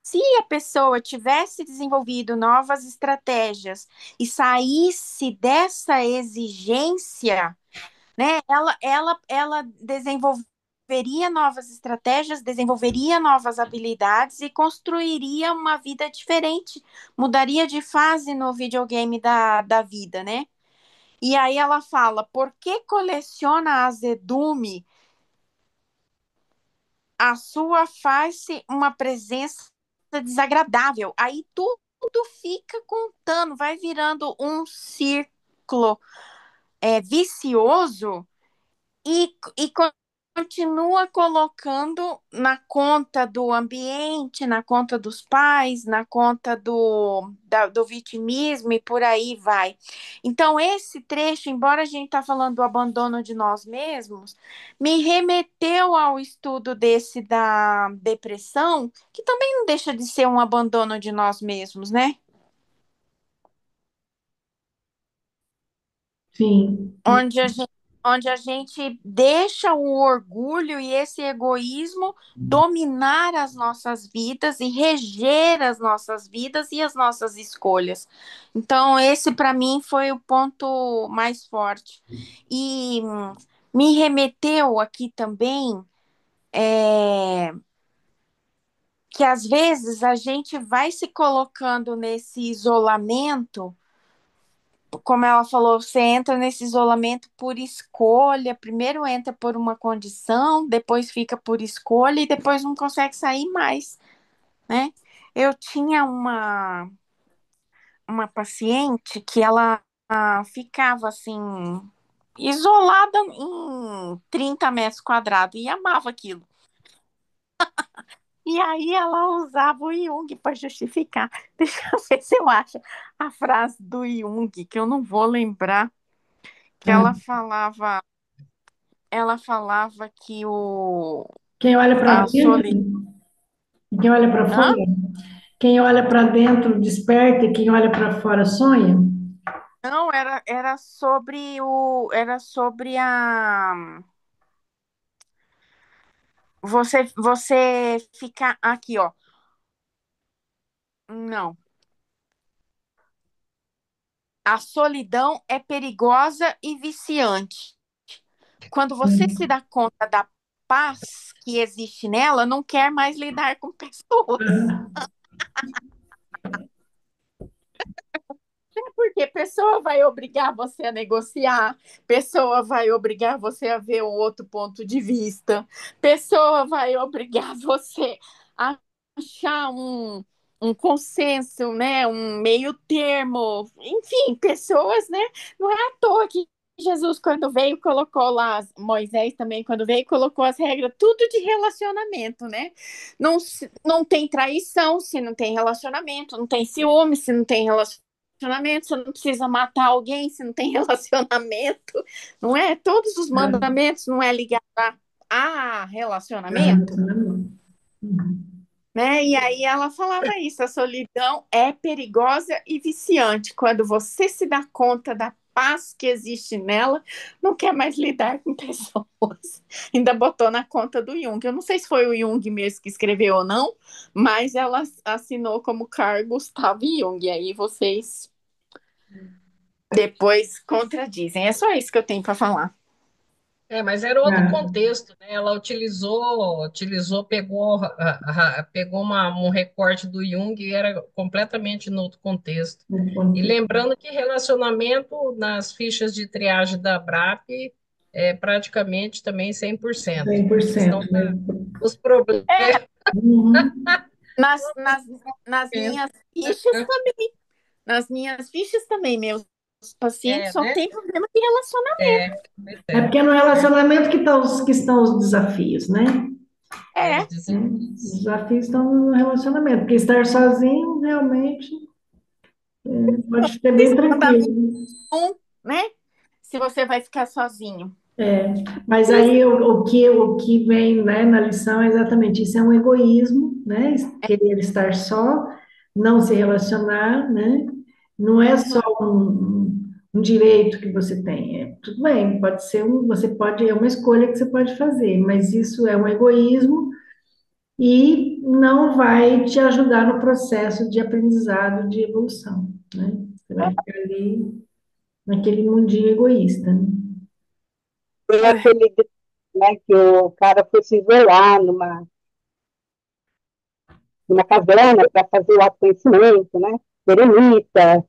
se a pessoa tivesse desenvolvido novas estratégias e saísse dessa exigência, né? Ela desenvolveria novas estratégias, desenvolveria novas habilidades e construiria uma vida diferente, mudaria de fase no videogame da vida, né? E aí ela fala: por que coleciona azedume? A sua faz-se uma presença desagradável. Aí tudo fica contando, vai virando um círculo vicioso e continua colocando na conta do ambiente, na conta dos pais, na conta do vitimismo e por aí vai. Então, esse trecho, embora a gente está falando do abandono de nós mesmos, me remeteu ao estudo desse da depressão, que também não deixa de ser um abandono de nós mesmos, né? Sim. onde a gente, onde a gente deixa o orgulho e esse egoísmo dominar as nossas vidas e reger as nossas vidas e as nossas escolhas. Então, esse para mim foi o ponto mais forte. E me remeteu aqui também que às vezes a gente vai se colocando nesse isolamento, como ela falou, você entra nesse isolamento por escolha. Primeiro entra por uma condição, depois fica por escolha e depois não consegue sair mais, né? Eu tinha uma paciente que ela ficava assim, isolada em 30 metros quadrados e amava aquilo. E aí ela usava o Jung para justificar. Deixa eu ver se eu acho a frase do Jung, que eu não vou lembrar, que Ah, ela falava que quem olha para a dentro, solidão. quem olha para fora, quem olha para dentro desperta e quem olha para fora sonha. Não, era sobre era sobre a você ficar aqui, ó. Não. A solidão é perigosa e viciante. Quando você se dá conta da paz que existe nela, não quer mais lidar com pessoas. Porque pessoa vai obrigar você a negociar, pessoa vai obrigar você a ver um outro ponto de vista, pessoa vai obrigar você a achar um consenso, né? Um meio termo. Enfim, pessoas, né? Não é à toa que Jesus, quando veio, colocou lá, Moisés também, quando veio, colocou as regras, tudo de relacionamento, né? Não tem traição se não tem relacionamento, não tem ciúme se não tem relacionamento, você não precisa matar alguém se não tem relacionamento, não é? Todos os mandamentos não é ligado a relacionamento, né? E aí ela falava isso, a solidão é perigosa e viciante. Quando você se dá conta da paz que existe nela, não quer mais lidar com pessoas. Ainda botou na conta do Jung. Eu não sei se foi o Jung mesmo que escreveu ou não, mas ela assinou como Carl Gustav Jung. E aí vocês depois contradizem. É só isso que eu tenho para falar. Mas era outro Ah, contexto, né? Ela pegou, pegou um recorte do Jung e era completamente no outro contexto. E lembrando que relacionamento nas fichas de triagem da BRAP é praticamente também 100%. A questão 100%, né? dos problemas. Uhum. Nas, nas, nas minhas fichas também. Nas minhas fichas também, meus pacientes só Né? têm problema de relacionamento. Pois É é. porque é no relacionamento que estão os desafios, né? É. dizem Né? Os isso. desafios estão no relacionamento, porque estar sozinho realmente pode ser bem Fundamento tranquilo. um, né? Se você vai ficar sozinho. É, mas aí o que vem, né, na lição é exatamente isso, é um egoísmo, né? Querer estar só, não se relacionar, né? Não é só um direito que você tem. Tudo bem, pode ser é uma escolha que você pode fazer, mas isso é um egoísmo e não vai te ajudar no processo de aprendizado, de evolução, né? Você vai ficar ali naquele mundinho egoísta, né? Tem aquele, né, que o cara foi se isolar numa caverna para fazer o autoconhecimento, né? Eremita,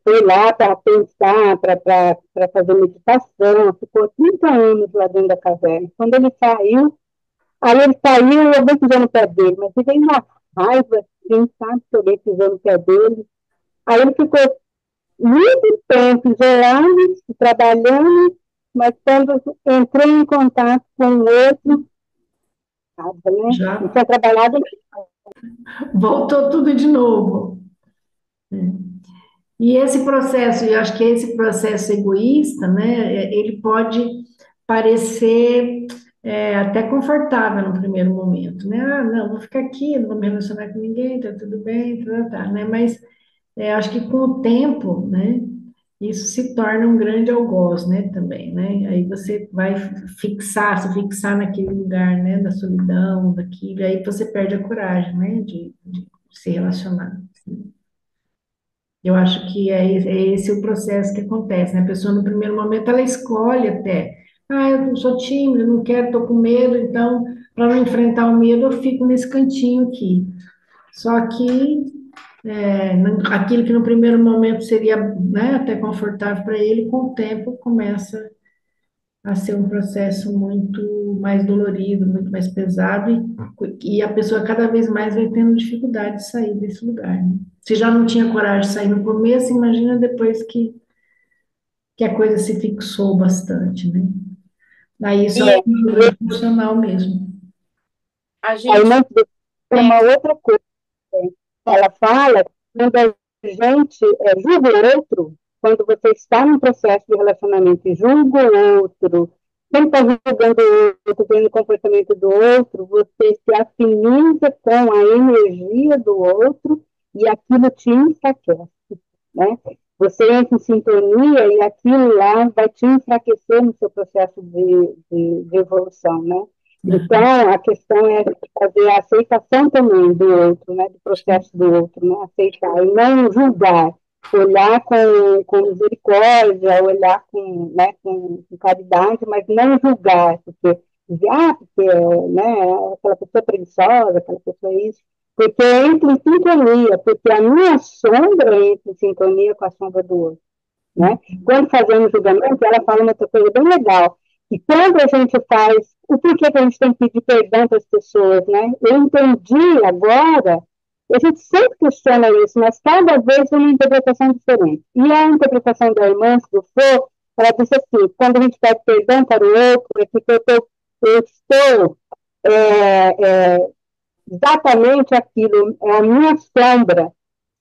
foi lá para pensar, para fazer meditação, ficou 30 anos lá dentro da caverna. Quando ele saiu, aí ele saiu e alguém pisou no pé dele, mas ele veio uma raiva, quem sabe se alguém pisou no pé dele. Aí ele ficou muito tempo isolado, trabalhando, mas quando entrei em contato com o outro, né? Não Já tinha trabalhado. voltou tudo de novo. E esse processo, eu acho que esse processo egoísta, né, ele pode parecer até confortável no primeiro momento, né? Ah, não, vou ficar aqui, não vou me relacionar com ninguém, tá tudo bem, tá, né? Mas acho que com o tempo, né, isso se torna um grande algoz, né, também, né? Aí você vai se fixar naquele lugar, né, da solidão, daquilo, e aí você perde a coragem, né, de se relacionar. Eu acho que é esse o processo que acontece, né? A pessoa, no primeiro momento, ela escolhe até. Ah, eu sou tímida, não quero, estou com medo, então, para não enfrentar o medo, eu fico nesse cantinho aqui. Só que aquilo que no primeiro momento seria, né, até confortável para ele, com o tempo começa a ser um processo muito mais dolorido, muito mais pesado, e a pessoa cada vez mais vai tendo dificuldade de sair desse lugar, né? Se já não tinha coragem de sair no começo, imagina depois que a coisa se fixou bastante, né? Aí só É, uma ajuda profissional mesmo. A aí gente não tem uma outra coisa. Ela fala que quando a gente julga o outro, quando você está num processo de relacionamento e julga o outro, sempre está julgando o outro, vendo o comportamento do outro, você se afiniza com a energia do outro e aquilo te enfraquece, né? Você entra em sintonia e aquilo lá vai te enfraquecer no seu processo de evolução, né? Então, a questão é fazer a aceitação também do outro, né? Do processo do outro, né? Aceitar e não julgar, olhar com misericórdia, olhar com caridade, mas não julgar, porque, né, aquela pessoa é preguiçosa, aquela pessoa é isso, porque entra em sintonia, porque a minha sombra entra em sintonia com a sombra do outro, né? Quando fazemos julgamento, ela fala uma outra coisa bem legal, que quando a gente faz, o porquê que a gente tem que pedir perdão para as pessoas, né? Eu entendi agora, a gente sempre questiona isso, mas cada vez tem uma interpretação diferente. E a interpretação da irmã, se for, ela disse assim, quando a gente pede perdão para o outro, é porque eu estou exatamente aquilo, é a minha sombra.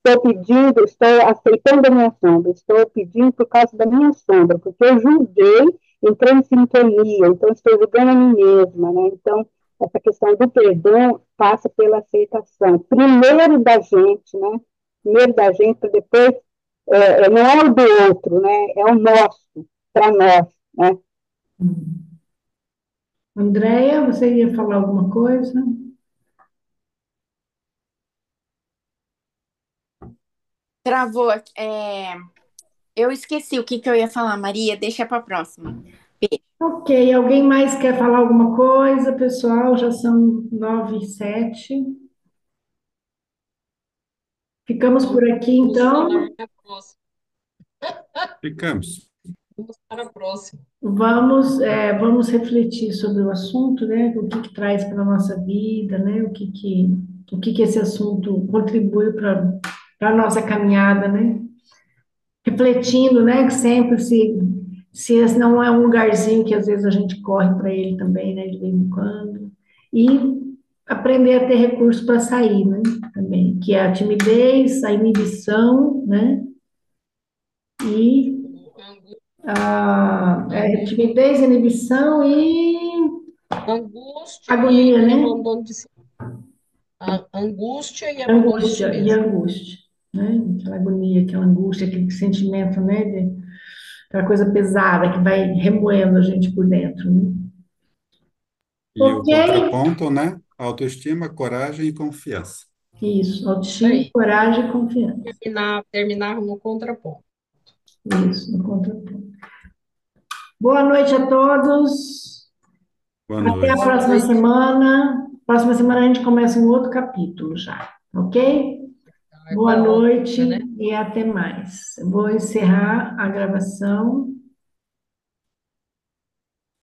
Estou pedindo, estou aceitando a minha sombra, estou pedindo por causa da minha sombra, porque eu julguei, entrei em sintonia, então estou julgando a mim mesma, né? Então, essa questão do perdão passa pela aceitação. Primeiro da gente, né? Primeiro da gente, para depois, não é o do outro, né? É o nosso, para nós, né? Andréia, você ia falar alguma coisa? travou. Eu esqueci o que que eu ia falar, Maria. Deixa para a próxima. Beijo. Ok, alguém mais quer falar alguma coisa, pessoal? Já são 9h07. Ficamos por aqui, Vamos então. para a próxima. Ficamos. Vamos para a próxima. Vamos refletir sobre o assunto, né? O que traz para a nossa vida, né? O que esse assunto contribui para a nossa caminhada, né? Refletindo, né? Que sempre se esse não é um lugarzinho que às vezes a gente corre para ele também, né? De vez em quando. E aprender a ter recursos para sair, né? Também, que é a timidez, a inibição, né? E a timidez, timidez, inibição e angústia agonia, e né? abandono de si. Angústia e abandono de si mesmo. Angústia, né? Aquela agonia, aquela angústia, aquele sentimento, né? Aquela coisa pesada que vai remoendo a gente por dentro, né? E o Ok? contraponto, né? Autoestima, coragem e confiança. Isso, Isso autoestima, aí. coragem e confiança. Terminar no contraponto. Isso, no contraponto. Boa noite a todos. Boa Até a noite. próxima semana. Próxima semana a gente começa um outro capítulo já, ok? Boa Agora, noite né? e até mais. Eu vou encerrar a gravação.